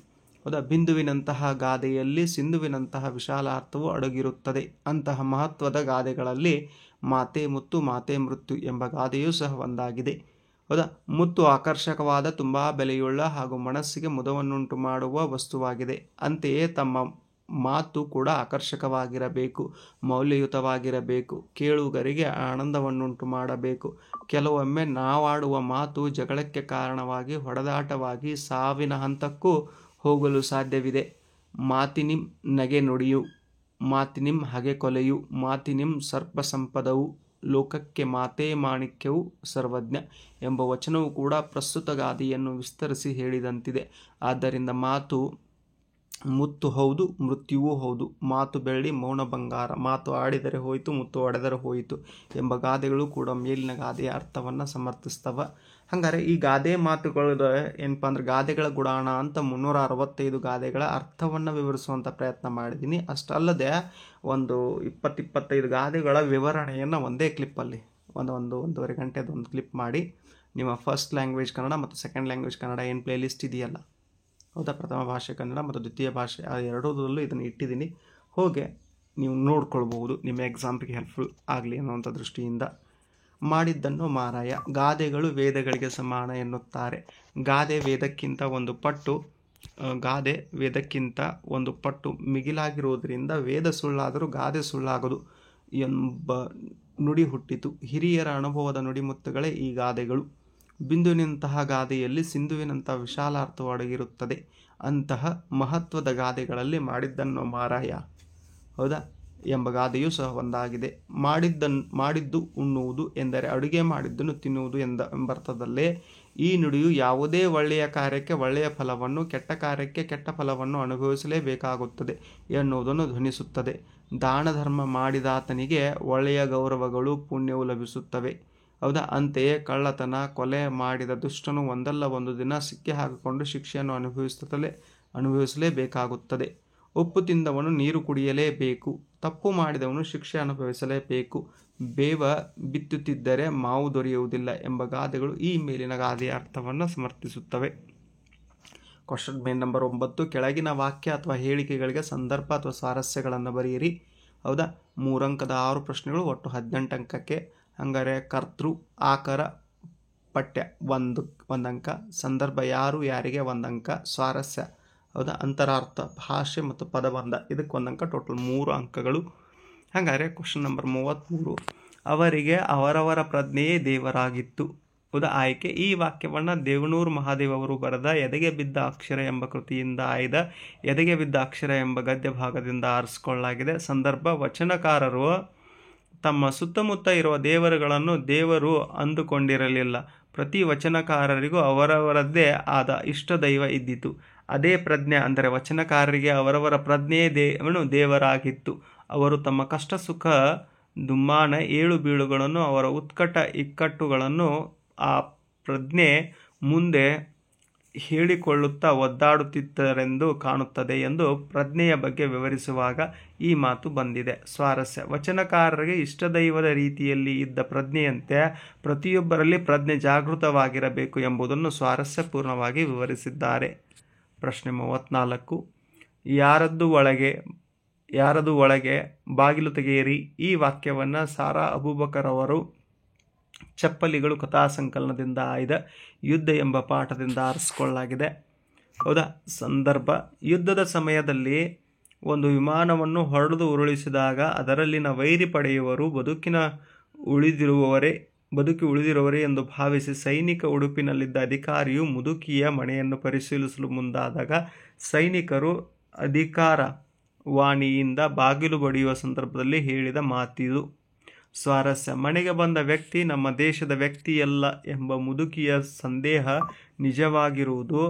ಹೌದಾ, ಬಿಂದುವಿನಂತಹ ಗಾದೆಯಲ್ಲಿ ಸಿಂಧುವಿನಂತಹ ವಿಶಾಲ ಅರ್ಥವು ಅಡಗಿರುತ್ತದೆ. ಅಂತಹ ಮಹತ್ವದ ಗಾದೆಗಳಲ್ಲಿ ಮಾತೆ ಮುತ್ತು, ಮಾತೆ ಮೃತ್ಯು ಎಂಬ ಗಾದೆಯೂ ಸಹ ಒಂದಾಗಿದೆ. ಹೌದಾ, ಮುತ್ತು ಆಕರ್ಷಕವಾದ, ತುಂಬ ಬೆಲೆಯುಳ್ಳ ಹಾಗೂ ಮನಸ್ಸಿಗೆ ಮುದವನ್ನುಂಟು ಮಾಡುವ ವಸ್ತುವಾಗಿದೆ. ಅಂತೆಯೇ ತಮ್ಮ ಮಾತು ಕೂಡ ಆಕರ್ಷಕವಾಗಿರಬೇಕು, ಮೌಲ್ಯಯುತವಾಗಿರಬೇಕು, ಕೇಳುಗರಿಗೆ ಆನಂದವನ್ನುಂಟು ಮಾಡಬೇಕು. ಕೆಲವೊಮ್ಮೆ ನಾವಾಡುವ ಮಾತು ಜಗಳಕ್ಕೆ ಕಾರಣವಾಗಿ, ಹೊಡೆದಾಟವಾಗಿ, ಸಾವಿನ ಹಂತಕ್ಕೂ ಹೋಗಲು ಸಾಧ್ಯವಿದೆ. ಮಾತಿನಿಂ ನಗೆ ನುಡಿಯು, ಮಾತಿನಿಂ ಹಗೆ ಕೊಲೆಯು, ಮಾತಿನಿಂ ಸರ್ಪ ಸಂಪದವು, ಲೋಕಕ್ಕೆ ಮಾತೇ ಮಾಣಿಕ್ಯವು ಸರ್ವಜ್ಞ ಎಂಬ ವಚನವು ಕೂಡ ಪ್ರಸ್ತುತ ಗಾದೆಯನ್ನು ವಿಸ್ತರಿಸಿ ಹೇಳಿದಂತಿದೆ. ಆದ್ದರಿಂದ ಮಾತು ಮುತ್ತು ಹೌದು, ಮೃತ್ಯುವೂ ಹೌದು. ಮಾತು ಬೆಳ್ಳಿ, ಮೌನ ಬಂಗಾರ. ಮಾತು ಆಡಿದರೆ ಹೋಯಿತು, ಮುತ್ತು ಒಡೆದರೆ ಹೋಯಿತು ಎಂಬ ಗಾದೆಗಳು ಕೂಡ ಮೇಲಿನ ಗಾದೆಯ ಅರ್ಥವನ್ನು ಸಮರ್ಥಿಸ್ತವೆ. ಹಾಗಾದರೆ ಈ ಗಾದೆ ಮಾತುಗಳು ಏನಪ್ಪ ಅಂದ್ರೆ ಗಾದೆಗಳ ಗುಣಾಣ ಅಂತ 365 ಗಾದೆಗಳ ಅರ್ಥವನ್ನು ವಿವರಿಸುವಂಥ ಪ್ರಯತ್ನ ಮಾಡಿದ್ದೀನಿ. ಅಷ್ಟಲ್ಲದೆ ಒಂದು 20-25 ಗಾದೆಗಳ ವಿವರಣೆಯನ್ನು ಒಂದೇ ಕ್ಲಿಪ್ಪಲ್ಲಿ ಒಂದೂವರೆ ಗಂಟೆದು ಒಂದು ಕ್ಲಿಪ್ ಮಾಡಿ ನಿಮ್ಮ ಫಸ್ಟ್ ಲ್ಯಾಂಗ್ವೇಜ್ ಕನ್ನಡ ಮತ್ತು ಸೆಕೆಂಡ್ ಲ್ಯಾಂಗ್ವೇಜ್ ಕನ್ನಡ ಏನು ಪ್ಲೇ ಲಿಸ್ಟ್ ಇದೆಯಲ್ಲ, ಹೌದಾ, ಪ್ರಥಮ ಭಾಷೆ ಕನ್ನಡ ಮತ್ತು ದ್ವಿತೀಯ ಭಾಷೆ ಆ ಎರಡರಲ್ಲೂ ಇದನ್ನು ಇಟ್ಟಿದ್ದೀನಿ. ಹೋಗಿ ನೀವು ನೋಡ್ಕೊಳ್ಬಹುದು, ನಿಮ್ಮ ಎಕ್ಸಾಂಪಿಗೆ ಹೆಲ್ಪ್ಫುಲ್ ಆಗಲಿ ಅನ್ನುವಂಥ ದೃಷ್ಟಿಯಿಂದ ಮಾಡಿದ್ದನ್ನು ಮಾರಾಯ. ಗಾದೆಗಳು ವೇದಗಳಿಗೆ ಸಮಾನ ಎನ್ನುತ್ತಾರೆ. ಗಾದೆ ವೇದಕ್ಕಿಂತ 1 ಪಟ್ಟು ಮಿಗಿಲಾಗಿರುವುದರಿಂದ ವೇದ ಸುಳ್ಳಾದರೂ ಗಾದೆ ಸುಳ್ಳಾಗದು ಎಂಬ ನುಡಿ ಹುಟ್ಟಿತು. ಹಿರಿಯರ ಅನುಭವದ ನುಡಿಮುತ್ತುಗಳೇ ಈ ಗಾದೆಗಳು. ಬಿಂದುವಿನಂತಹ ಗಾದೆಯಲ್ಲಿ ಸಿಂಧುವಿನಂತಹ ವಿಶಾಲಾರ್ಥ ಅಡಗಿರುತ್ತದೆ. ಅಂತಹ ಮಹತ್ವದ ಗಾದೆಗಳಲ್ಲಿ ಮಾಡಿದ್ದನ್ನು ಮಾರಾಯ, ಹೌದಾ, ಎಂಬ ಗಾದೆಯೂ ಸಹ ಒಂದಾಗಿದೆ. ಮಾಡಿದ್ದು ಉಣ್ಣುವುದು ಎಂದರೆ ಅಡುಗೆ ಮಾಡಿದ್ದನ್ನು ತಿನ್ನುವುದು ಎಂಬರ್ಥದಲ್ಲೇ ಈ ನುಡಿಯು ಯಾವುದೇ ಒಳ್ಳೆಯ ಕಾರ್ಯಕ್ಕೆ ಒಳ್ಳೆಯ ಫಲವನ್ನು, ಕೆಟ್ಟ ಕಾರ್ಯಕ್ಕೆ ಕೆಟ್ಟ ಫಲವನ್ನು ಅನುಭವಿಸಲೇಬೇಕಾಗುತ್ತದೆ ಎನ್ನುವುದನ್ನು ಧ್ವನಿಸುತ್ತದೆ. ದಾನ ಧರ್ಮ ಮಾಡಿದಾತನಿಗೆ ಒಳ್ಳೆಯ ಗೌರವಗಳು, ಪುಣ್ಯವು ಲಭಿಸುತ್ತವೆ, ಹೌದಾ. ಅಂತೆಯೇ ಕಳ್ಳತನ, ಕೊಲೆ ಮಾಡಿದ ದುಷ್ಟನು ಒಂದಲ್ಲ ಒಂದು ದಿನ ಸಿಕ್ಕಿ ಹಾಕಿಕೊಂಡು ಶಿಕ್ಷೆಯನ್ನು ಅನುಭವಿಸಲೇಬೇಕಾಗುತ್ತದೆ. ಉಪ್ಪು ತಿಂದವನು ನೀರು ಕುಡಿಯಲೇಬೇಕು. ತಪ್ಪು ಮಾಡಿದವನು ಶಿಕ್ಷೆ ಅನುಭವಿಸಲೇಬೇಕು. ಬೇವ ಬಿತ್ತುತ್ತಿದ್ದರೆ ಮಾವು ದೊರೆಯುವುದಿಲ್ಲ ಎಂಬ ಗಾದೆಗಳು ಈ ಮೇಲಿನ ಗಾದೆಯ ಅರ್ಥವನ್ನು ಸಮರ್ಥಿಸುತ್ತವೆ. Question number 9. ಕೆಳಗಿನ ವಾಕ್ಯ ಅಥವಾ ಹೇಳಿಕೆಗಳಿಗೆ ಸಂದರ್ಭ ಅಥವಾ ಸ್ವಾರಸ್ಯಗಳನ್ನು ಬರೆಯಿರಿ. ಹೌದಾ. 3 ಅಂಕದ 6 ಪ್ರಶ್ನೆಗಳು, ಒಟ್ಟು 18 ಅಂಕಕ್ಕೆ. ಹಂಗಾರೆ ಕರ್ತೃ, ಆಕರ, ಪಠ್ಯ 1 ಅಂಕ, ಸಂದರ್ಭ ಯಾರು ಯಾರಿಗೆ 1 ಅಂಕ, ಸ್ವಾರಸ್ಯ, ಹೌದಾ, ಅಂತರಾರ್ಥ, ಭಾಷೆ ಮತ್ತು ಪದಬಂಧ ಇದಕ್ಕೆ 1 ಅಂಕ, ಟೋಟಲ್ 3 ಅಂಕಗಳು. ಹಾಗಾದರೆ ಕ್ವಶನ್ ನಂಬರ್ 33. ಅವರಿಗೆ ಅವರವರ ಪ್ರಜ್ಞೆಯೇ ದೇವರಾಗಿತ್ತು. ಹೌದಾ. ಆಯ್ಕೆ. ಈ ವಾಕ್ಯವನ್ನು ದೇವನೂರು ಮಹಾದೇವ್ ಅವರು ಬರೆದ ಎದೆಗೆ ಬಿದ್ದ ಅಕ್ಷರ ಎಂಬ ಕೃತಿಯಿಂದ ಆಯ್ದ ಎದೆಗೆ ಬಿದ್ದ ಅಕ್ಷರ ಎಂಬ ಗದ್ಯ ಭಾಗದಿಂದ ಆರಿಸಿಕೊಳ್ಳಲಾಗಿದೆ. ಸಂದರ್ಭ: ವಚನಕಾರರು ತಮ್ಮ ಸುತ್ತಮುತ್ತ ಇರುವ ದೇವರುಗಳನ್ನು ದೇವರು ಅಂದುಕೊಂಡಿರಲಿಲ್ಲ. ಪ್ರತಿ ವಚನಕಾರರಿಗೂ ಅವರವರದ್ದೇ ಆದ ಇಷ್ಟ ದೈವ ಇದ್ದಿತು. ಅದೇ ಪ್ರಜ್ಞೆ ಅಂದರೆ ವಚನಕಾರರಿಗೆ ಅವರವರ ಪ್ರಜ್ಞೆಯೇ ದೇವರಾಗಿತ್ತು. ಅವರು ತಮ್ಮ ಕಷ್ಟ ಸುಖ ದುಮ್ಮಾನ ಏಳು ಬೀಳುಗಳನ್ನು, ಅವರ ಉತ್ಕಟ ಇಕ್ಕಟ್ಟುಗಳನ್ನು ಆ ಪ್ರಜ್ಞೆ ಮುಂದೆ ಹೇಳಿಕೊಳ್ಳುತ್ತಾ ಒದ್ದಾಡುತ್ತಿದ್ದರೆಂದು ಕಾಣುತ್ತದೆ ಎಂದು ಪ್ರಜ್ಞೆಯ ಬಗ್ಗೆ ವಿವರಿಸುವಾಗ ಈ ಮಾತು ಬಂದಿದೆ. ಸ್ವಾರಸ್ಯ: ವಚನಕಾರರಿಗೆ ಇಷ್ಟದೈವದ ರೀತಿಯಲ್ಲಿ ಇದ್ದ ಪ್ರಜ್ಞೆಯಂತೆ ಪ್ರತಿಯೊಬ್ಬರಲ್ಲಿ ಪ್ರಜ್ಞೆ ಜಾಗೃತವಾಗಿರಬೇಕು ಎಂಬುದನ್ನು ಸ್ವಾರಸ್ಯಪೂರ್ಣವಾಗಿ ವಿವರಿಸಿದ್ದಾರೆ. ಪ್ರಶ್ನೆ 34. ಯಾರದು ಒಳಗೆ ಬಾಗಿಲು ತೆಗೆಯಿರಿ. ಈ ವಾಕ್ಯವನ್ನು ಸಾರಾ ಅಬೂಬಕರ್ ಅವರು ಚಪ್ಪಲಿಗಳು ಕಥಾ ಸಂಕಲನದಿಂದ ಆಯ್ದ ಯುದ್ಧ ಎಂಬ ಪಾಠದಿಂದ ಆರಿಸಿಕೊಳ್ಳಲಾಗಿದೆ. ಹೌದಾ. ಸಂದರ್ಭ: ಯುದ್ಧದ ಸಮಯದಲ್ಲಿ ಒಂದು ವಿಮಾನವನ್ನು ಹೊಡೆದು ಉರುಳಿಸಿದಾಗ ಅದರಲ್ಲಿನ ವೈರಿ ಪಡೆಯುವರು ಬದುಕಿ ಉಳಿದಿರುವವರೇ ಎಂದು ಭಾವಿಸಿ ಸೈನಿಕ ಉಡುಪಿನಲ್ಲಿದ್ದ ಅಧಿಕಾರಿಯು ಮುದುಕಿಯ ಮನೆಯನ್ನು ಪರಿಶೀಲಿಸಲು ಮುಂದಾದಾಗ ಸೈನಿಕರು ಅಧಿಕಾರವಾಣಿಯಿಂದ ಬಾಗಿಲು ಬಡಿಯುವ ಸಂದರ್ಭದಲ್ಲಿ ಹೇಳಿದ ಮಾತಿದು. ಸ್ವಾರಸ್ಯ: ಮನೆಗೆ ಬಂದ ವ್ಯಕ್ತಿ ನಮ್ಮ ದೇಶದ ವ್ಯಕ್ತಿಯಲ್ಲ ಎಂಬ ಮುದುಕಿಯ ಸಂದೇಹ ನಿಜವಾಗಿರುವುದು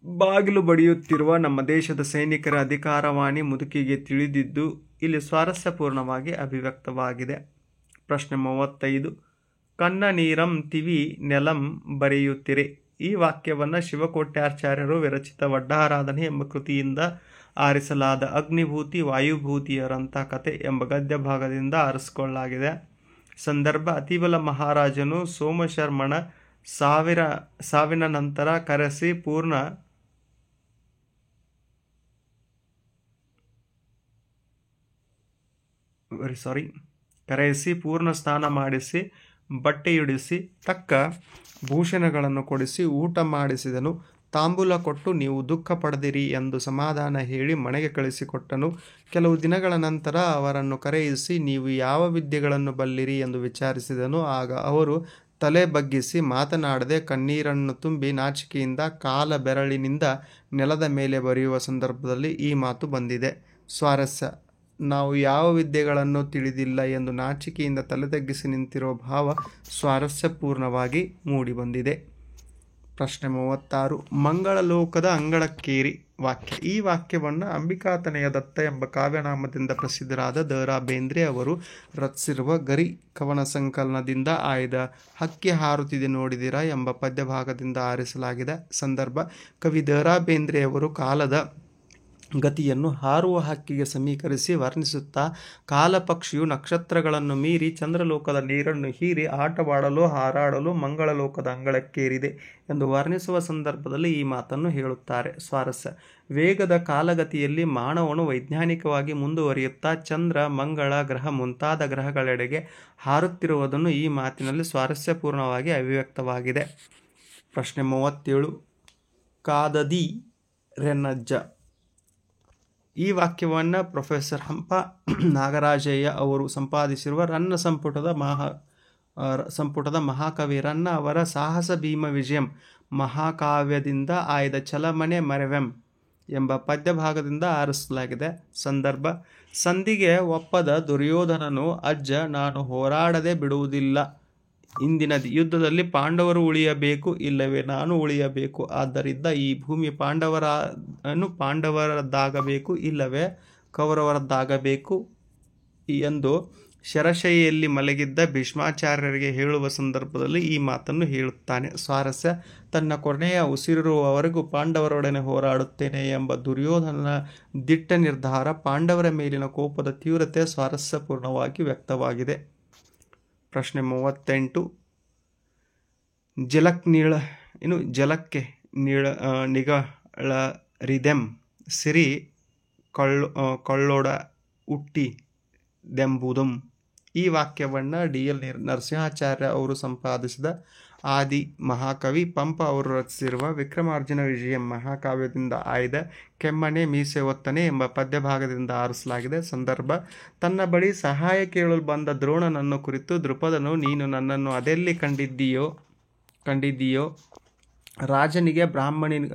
ಬಾಗಿಲು ಬಡಿಯುತ್ತಿರುವ ನಮ್ಮ ದೇಶದ ಸೈನಿಕರ ಅಧಿಕಾರವಾಣಿ ಮುದುಕಿಗೆ ತಿಳಿದಿದ್ದು ಇಲ್ಲಿ ಸ್ವಾರಸ್ಯಪೂರ್ಣವಾಗಿ ಅಭಿವ್ಯಕ್ತವಾಗಿದೆ. ಪ್ರಶ್ನೆ 35. ಕನ್ನ ನೀರಂ ತಿವಿ ನೆಲಂ ಬರೆಯುತ್ತಿರೆ. ಈ ವಾಕ್ಯವನ್ನು ಶಿವಕೋಟ್ಯಾಚಾರ್ಯರು ವಿರಚಿತ ವಡ್ಡಾರಾಧನೆ ಎಂಬ ಕೃತಿಯಿಂದ ಆರಿಸಲಾದ ಅಗ್ನಿಭೂತಿ ವಾಯುಭೂತಿಯರಂಥ ಕತೆ ಎಂಬ ಗದ್ಯ ಭಾಗದಿಂದ ಆರಿಸಿಕೊಳ್ಳಲಾಗಿದೆ. ಸಂದರ್ಭ: ಅತಿಬಲ ಮಹಾರಾಜನು ಸೋಮಶರ್ಮನ ಸಾವಿನ ನಂತರ ಕರೆಸಿ ಪೂರ್ಣ ಸ್ನಾನ ಮಾಡಿಸಿ ಬಟ್ಟೆಯುಡಿಸಿ ತಕ್ಕ ಭೂಷಣಗಳನ್ನು ಕೊಡಿಸಿ ಊಟ ಮಾಡಿಸಿದನು. ತಾಂಬೂಲ ಕೊಟ್ಟು ನೀವು ದುಃಖ ಪಡೆದಿರಿ ಎಂದು ಸಮಾಧಾನ ಹೇಳಿ ಮನೆಗೆ ಕಳಿಸಿಕೊಟ್ಟನು. ಕೆಲವು ದಿನಗಳ ನಂತರ ಅವರನ್ನು ಕರೆಯಿಸಿ ನೀವು ಯಾವ ವಿದ್ಯೆಗಳನ್ನು ಬಲ್ಲಿರಿ ಎಂದು ವಿಚಾರಿಸಿದನು. ಆಗ ಅವರು ತಲೆ ಬಗ್ಗಿಸಿ ಮಾತನಾಡದೆ ಕಣ್ಣೀರನ್ನು ತುಂಬಿ ನಾಚಿಕೆಯಿಂದ ಕಾಲ ಬೆರಳಿನಿಂದ ನೆಲದ ಮೇಲೆ ಬರೆಯುವ ಸಂದರ್ಭದಲ್ಲಿ ಈ ಮಾತು ಬಂದಿದೆ. ಸ್ವಾರಸ್ಯ: ನಾವು ಯಾವ ವಿದ್ಯೆಗಳನ್ನು ತಿಳಿದಿಲ್ಲ ಎಂದು ನಾಚಿಕೆಯಿಂದ ತಲೆ ತಗ್ಗಿಸಿ ನಿಂತಿರುವ ಭಾವ ಸ್ವಾರಸ್ಯಪೂರ್ಣವಾಗಿ ಮೂಡಿಬಂದಿದೆ. ಪ್ರಶ್ನೆ 36. ಮಂಗಳಲೋಕದ ಅಂಗಳಕ್ಕೇರಿ. ವಾಕ್ಯ. ಈ ವಾಕ್ಯವನ್ನು ಅಂಬಿಕಾತನಯ ದತ್ತ ಎಂಬ ಕಾವ್ಯನಾಮದಿಂದ ಪ್ರಸಿದ್ಧರಾದ ದ ರಾ ಬೇಂದ್ರೆ ಅವರು ರಚಿಸಿರುವ ಗರಿ ಕವನ ಸಂಕಲನದಿಂದ ಆಯ್ದ ಹಕ್ಕಿ ಹಾರುತ್ತಿದೆ ನೋಡಿದಿರಾ ಎಂಬ ಪದ್ಯಭಾಗದಿಂದ ಆರಿಸಲಾಗಿದೆ. ಸಂದರ್ಭ: ಕವಿ ದ ರಾ ಬೇಂದ್ರೆಯವರು ಕಾಲದ ಗತಿಯನ್ನು ಹಾರುವ ಹಕ್ಕಿಗೆ ಸಮೀಕರಿಸಿ ವರ್ಣಿಸುತ್ತಾ ಕಾಲಪಕ್ಷಿಯು ನಕ್ಷತ್ರಗಳನ್ನು ಮೀರಿ ಚಂದ್ರಲೋಕದ ನೀರನ್ನು ಹೀರಿ ಆಟವಾಡಲು ಹಾರಾಡಲು ಮಂಗಳಲೋಕದ ಅಂಗಳಕ್ಕೇರಿದೆ ಎಂದು ವರ್ಣಿಸುವ ಸಂದರ್ಭದಲ್ಲಿ ಈ ಮಾತನ್ನು ಹೇಳುತ್ತಾರೆ. ಸ್ವಾರಸ್ಯ: ವೇಗದ ಕಾಲಗತಿಯಲ್ಲಿ ಮಾನವನು ವೈಜ್ಞಾನಿಕವಾಗಿ ಮುಂದುವರಿಯುತ್ತಾ ಚಂದ್ರ, ಮಂಗಳ ಗ್ರಹ ಮುಂತಾದ ಗ್ರಹಗಳೆಡೆಗೆ ಹಾರುತ್ತಿರುವುದನ್ನು ಈ ಮಾತಿನಲ್ಲಿ ಸ್ವಾರಸ್ಯಪೂರ್ಣವಾಗಿ ಅಭಿವ್ಯಕ್ತವಾಗಿದೆ. ಪ್ರಶ್ನೆ 37. ಕಾದದಿ ರೆನ್ನಜ್ಜ. ಈ ವಾಕ್ಯವನ್ನು ಪ್ರೊಫೆಸರ್ ಹಂಪ ನಾಗರಾಜಯ್ಯ ಅವರು ಸಂಪಾದಿಸಿರುವ ಸಂಪುಟದ ಮಹಾಕವಿ ರನ್ನ ಅವರ ಸಾಹಸ ಭೀಮ ವಿಜಯಂ ಮಹಾಕಾವ್ಯದಿಂದ ಆಯ್ದ ಚಲಮನೆ ಮರೆವೆಂ ಎಂಬ ಪದ್ಯಭಾಗದಿಂದ ಆರಿಸಲಾಗಿದೆ. ಸಂದರ್ಭ: ಸಂಧಿಗೆ ಒಪ್ಪದ ದುರ್ಯೋಧನನು, ಅಜ್ಜ, ನಾನು ಹೋರಾಡದೆ ಬಿಡುವುದಿಲ್ಲ. ಇಂದಿನ ಯುದ್ಧದಲ್ಲಿ ಪಾಂಡವರು ಉಳಿಯಬೇಕು, ಇಲ್ಲವೇ ನಾನು ಉಳಿಯಬೇಕು. ಆದ್ದರಿಂದ ಈ ಭೂಮಿ ಪಾಂಡವರದ್ದಾಗಬೇಕು, ಇಲ್ಲವೇ ಕೌರವರದ್ದಾಗಬೇಕು ಎಂದು ಶರಶೈಯಲ್ಲಿ ಮಲಗಿದ್ದ ಭೀಷ್ಮಾಚಾರ್ಯರಿಗೆ ಹೇಳುವ ಸಂದರ್ಭದಲ್ಲಿ ಈ ಮಾತನ್ನು ಹೇಳುತ್ತಾನೆ. ಸ್ವಾರಸ್ಯ: ತನ್ನ ಕೊನೆಯ ಉಸಿರಿರುವವರೆಗೂ ಪಾಂಡವರೊಡನೆ ಹೋರಾಡುತ್ತೇನೆ ಎಂಬ ದುರ್ಯೋಧನನ ದಿಟ್ಟ ನಿರ್ಧಾರ, ಪಾಂಡವರ ಮೇಲಿನ ಕೋಪದ ತೀವ್ರತೆ ಸ್ವಾರಸ್ಯಪೂರ್ಣವಾಗಿ ವ್ಯಕ್ತವಾಗಿದೆ. ಪ್ರಶ್ನೆ 38. ಜಲಕ್ಕೆ ನಿಗಳರಿದೆಂ ಸಿರಿ ಕೊಳ್ಳೊಡ ಹುಟ್ಟಿದೆಂಬುದುಂ. ಈ ವಾಕ್ಯವನ್ನು ಡಿ.ಎಲ್. ನರಸಿಂಹಾಚಾರ್ಯ ಅವರು ಸಂಪಾದಿಸಿದ ಆದಿ ಮಹಾಕವಿ ಪಂಪ ಅವರು ರಚಿಸಿರುವ ವಿಕ್ರಮಾರ್ಜುನ ವಿಜಯಂ ಮಹಾಕಾವ್ಯದಿಂದ ಆಯ್ದ ಕೆಮ್ಮನೆ ಮೀಸೆ ಒತ್ತನೆ ಎಂಬ ಪದ್ಯಭಾಗದಿಂದ ಆರಿಸಲಾಗಿದೆ. ಸಂದರ್ಭ: ತನ್ನ ಬಳಿ ಸಹಾಯ ಕೇಳಲು ಬಂದ ದ್ರೋಣನನ್ನು ಕುರಿತು ದೃಪದನು, ನೀನು ನನ್ನನ್ನು ಅದೆಲ್ಲಿ ಕಂಡಿದ್ದೀಯೋ?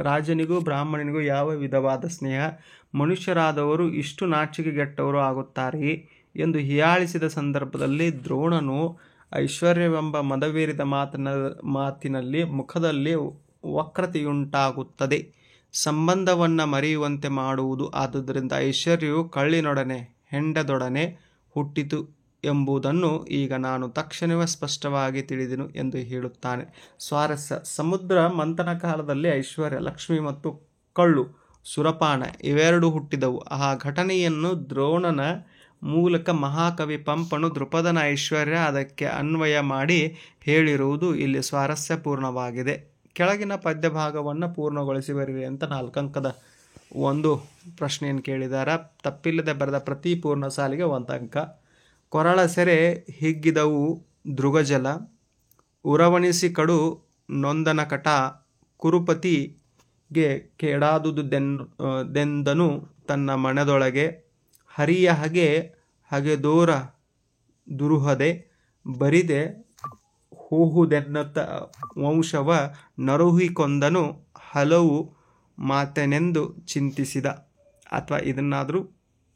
ರಾಜನಿಗೂ ಬ್ರಾಹ್ಮಣನಿಗೂ ಯಾವ ವಿಧವಾದ ಸ್ನೇಹ? ಮನುಷ್ಯರಾದವರು ಇಷ್ಟು ನಾಚಿಕೆಗೆಟ್ಟವರು ಆಗುತ್ತಾರೆಯೇ ಎಂದು ಹೀಯಾಳಿಸಿದ ಸಂದರ್ಭದಲ್ಲಿ ದ್ರೋಣನು ಐಶ್ವರ್ಯವೆಂಬ ಮದವೇರಿದ ಮಾತಿನಲ್ಲಿ ಮುಖದಲ್ಲಿ ವಕ್ರತೆಯುಂಟಾಗುತ್ತದೆ. ಸಂಬಂಧವನ್ನು ಮರೆಯುವಂತೆ ಮಾಡುವುದು. ಆದುದರಿಂದ ಐಶ್ವರ್ಯವು ಕಳ್ಳಿನೊಡನೆ ಹೆಂಡದೊಡನೆ ಹುಟ್ಟಿತು ಎಂಬುದನ್ನು ಈಗ ನಾನು ತಕ್ಷಣವೇ ಸ್ಪಷ್ಟವಾಗಿ ತಿಳಿದೆನು ಎಂದು ಹೇಳುತ್ತಾನೆ. ಸ್ವಾರಸ್ಯ: ಸಮುದ್ರ ಮಂಥನ ಕಾಲದಲ್ಲಿ ಐಶ್ವರ್ಯ, ಲಕ್ಷ್ಮಿ ಮತ್ತು ಕಳ್ಳು, ಸುರಪಾನ ಇವೆರಡೂ ಹುಟ್ಟಿದವು. ಆ ಘಟನೆಯನ್ನು ದ್ರೋಣನ ಮೂಲಕ ಮಹಾಕವಿ ಪಂಪನು ದೃಪದನ ಐಶ್ವರ್ಯ ಅದಕ್ಕೆ ಅನ್ವಯ ಮಾಡಿ ಹೇಳಿರುವುದು ಇಲ್ಲಿ ಸ್ವಾರಸ್ಯಪೂರ್ಣವಾಗಿದೆ. ಕೆಳಗಿನ ಪದ್ಯಭಾಗವನ್ನು ಪೂರ್ಣಗೊಳಿಸಿ ಬರೆಯಿರಿ ಅಂತ 4 ಅಂಕದ ಒಂದು ಪ್ರಶ್ನೆಯನ್ನು ಕೇಳಿದ್ದಾರೆ. ತಪ್ಪಿಲ್ಲದೆ ಬರೆದ ಪ್ರತಿ ಪೂರ್ಣ ಸಾಲಿಗೆ 1 ಅಂಕ. ಕೊರಳ ಸೆರೆ ಹಿಗ್ಗಿದವು ದೃಗಜಲ, ಉರವಣಿಸಿ ಕಡು ನೊಂದನ ಕಟ, ಕುರುಪತಿಗೆ ಕೇಡಾದುದೆಂದನು ತನ್ನ ಮನದೊಳಗೆ, ಹರಿಯ ಹಗೆದೋರ ದುರುಹದೆ ಬರಿದೆ ಹೋಹುದೆನ್ನತ ವಂಶವ ನರುಹಿಕೊಂದನು ಹಲವು ಮಾತೆನೆಂದು ಚಿಂತಿಸಿದ. ಅಥವಾ ಇದನ್ನಾದರೂ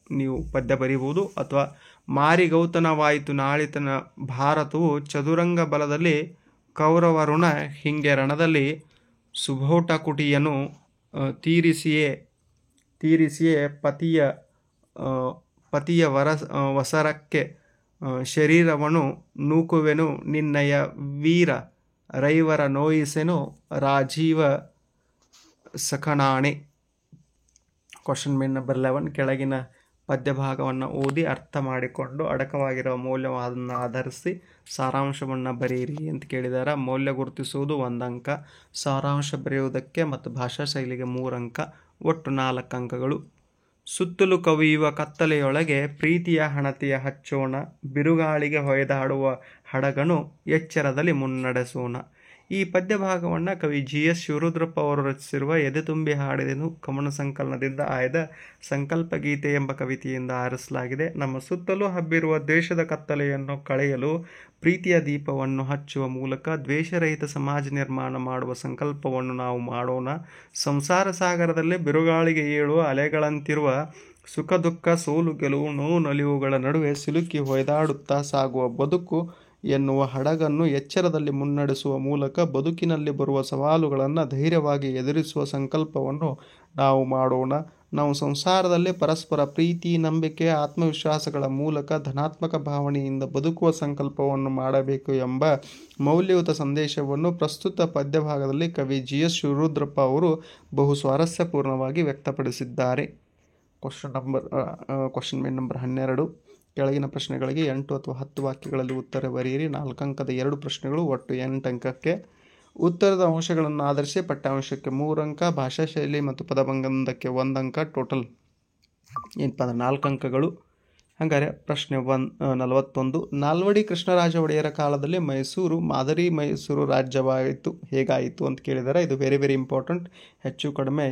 ನೀವು ಪದ್ಯ ಬರೀಬಹುದು. ಅಥವಾ ಮಾರಿಗೌತನವಾಯಿತು ನಾಳಿತನ ಭಾರತವು ಚದುರಂಗ ಬಲದಲ್ಲಿ ಕೌರವರುಣ ಹಿಂಗೆ ರಣದಲ್ಲಿ ಸುಭೋಟಕುಟಿಯನು ತೀರಿಸಿಯೇ ಪತಿಯ ವಸರಕ್ಕೆ ಶರೀರವನು ನೂಕುವೆನು ನಿನ್ನಯ ವೀರ ರೈವರ ನೋಯಿಸೆನು ರಾಜೀವ ಸಖನಾಣೆ. Question number 11. ಕೆಳಗಿನ ಪದ್ಯಭಾಗವನ್ನು ಓದಿ ಅರ್ಥ ಮಾಡಿಕೊಂಡು ಅಡಕವಾಗಿರುವ ಮೌಲ್ಯವನ್ನು ಆಧರಿಸಿ ಸಾರಾಂಶವನ್ನು ಬರೆಯಿರಿ ಅಂತ ಕೇಳಿದ್ದಾರೆ. ಮೌಲ್ಯ ಗುರುತಿಸುವುದು 1 ಅಂಕ, ಸಾರಾಂಶ ಬರೆಯುವುದಕ್ಕೆ ಮತ್ತು ಭಾಷಾ ಶೈಲಿಗೆ 3 ಅಂಕ, ಒಟ್ಟು 4 ಅಂಕಗಳು. ಸುತ್ತಲೂ ಕವಿಯುವ ಕತ್ತಲೆಯೊಳಗೆ ಪ್ರೀತಿಯ ಹಣತೆಯ ಹಚ್ಚೋಣ, ಬಿರುಗಾಳಿಗೆ ಹೊಯ್ದಾಡುವ ಹಡಗನು ಎಚ್ಚರದಲ್ಲಿ ಮುನ್ನಡೆಸೋಣ. ಈ ಪದ್ಯಭಾಗವನ್ನು ಕವಿ ಜಿ.ಎಸ್. ಶಿವರುದ್ರಪ್ಪ ಅವರು ರಚಿಸಿರುವ ಎದೆ ತುಂಬಿ ಹಾಡಿದೆನು ಕವನ ಸಂಕಲನದಿಂದ ಆಯ್ದ ಸಂಕಲ್ಪ ಗೀತೆ ಎಂಬ ಕವಿತೆಯಿಂದ ಆರಿಸಲಾಗಿದೆ. ನಮ್ಮ ಸುತ್ತಲೂ ಹಬ್ಬಿರುವ ದ್ವೇಷದ ಕತ್ತಲೆಯನ್ನು ಕಳೆಯಲು ಪ್ರೀತಿಯ ದೀಪವನ್ನು ಹಚ್ಚುವ ಮೂಲಕ ದ್ವೇಷರಹಿತ ಸಮಾಜ ನಿರ್ಮಾಣ ಮಾಡುವ ಸಂಕಲ್ಪವನ್ನು ನಾವು ಮಾಡೋಣ. ಸಂಸಾರ ಸಾಗರದಲ್ಲಿ ಬಿರುಗಾಳಿಗೆ ಏಳುವ ಅಲೆಗಳಂತಿರುವ ಸುಖ ದುಃಖ, ಸೋಲು ಗೆಲುವು, ನೋವು ನಲಿವುಗಳ ನಡುವೆ ಸಿಲುಕಿ ಹೊಯ್ದಾಡುತ್ತಾ ಸಾಗುವ ಬದುಕು ಎನ್ನುವ ಹಡಗನ್ನು ಎಚ್ಚರದಲ್ಲಿ ಮುನ್ನಡೆಸುವ ಮೂಲಕ ಬದುಕಿನಲ್ಲಿ ಬರುವ ಸವಾಲುಗಳನ್ನು ಧೈರ್ಯವಾಗಿ ಎದುರಿಸುವ ಸಂಕಲ್ಪವನ್ನು ನಾವು ಮಾಡೋಣ. ನಾವು ಸಂಸಾರದಲ್ಲಿ ಪರಸ್ಪರ ಪ್ರೀತಿ, ನಂಬಿಕೆ, ಆತ್ಮವಿಶ್ವಾಸಗಳ ಮೂಲಕ ಧನಾತ್ಮಕ ಭಾವನೆಯಿಂದ ಬದುಕುವ ಸಂಕಲ್ಪವನ್ನು ಮಾಡಬೇಕು ಎಂಬ ಮೌಲ್ಯಯುತ ಸಂದೇಶವನ್ನು ಪ್ರಸ್ತುತ ಪದ್ಯಭಾಗದಲ್ಲಿ ಕವಿ ಜಿ.ಎಸ್. ಶಿವರುದ್ರಪ್ಪ ಅವರು ಬಹು ಸ್ವಾರಸ್ಯಪೂರ್ಣವಾಗಿ ವ್ಯಕ್ತಪಡಿಸಿದ್ದಾರೆ. Question number 12. ಕೆಳಗಿನ ಪ್ರಶ್ನೆಗಳಿಗೆ 8 ಅಥವಾ 10 ವಾಕ್ಯಗಳಲ್ಲಿ ಉತ್ತರ ಬರೆಯಿರಿ. 4 ಅಂಕದ 2 ಪ್ರಶ್ನೆಗಳು, ಒಟ್ಟು 8 ಅಂಕಕ್ಕೆ. ಉತ್ತರದ ಅಂಶಗಳನ್ನು ಆಧರಿಸಿ ಪಠ್ಯಾಂಶಕ್ಕೆ 3 ಅಂಕ, ಭಾಷಾ ಶೈಲಿ ಮತ್ತು ಪದಭಂಗಕ್ಕೆ 1 ಅಂಕ, ಟೋಟಲ್ ಏನಪ್ಪ ಅಂದ್ರೆ 4 ಅಂಕಗಳು. ಹಂಗಾರೆ ಪ್ರಶ್ನೆ 41, ನಾಲ್ವಡಿ ಕೃಷ್ಣರಾಜ ಒಡೆಯರ ಕಾಲದಲ್ಲಿ ಮೈಸೂರು ಮಾದರಿ ಮೈಸೂರು ರಾಜ್ಯವಾಯಿತು ಹೇಗಾಯಿತು ಅಂತ ಕೇಳಿದ್ದಾರೆ. ಇದು ವೆರಿ ವೆರಿ ಇಂಪಾರ್ಟೆಂಟ್. ಹೆಚ್ಚು ಕಡಿಮೆ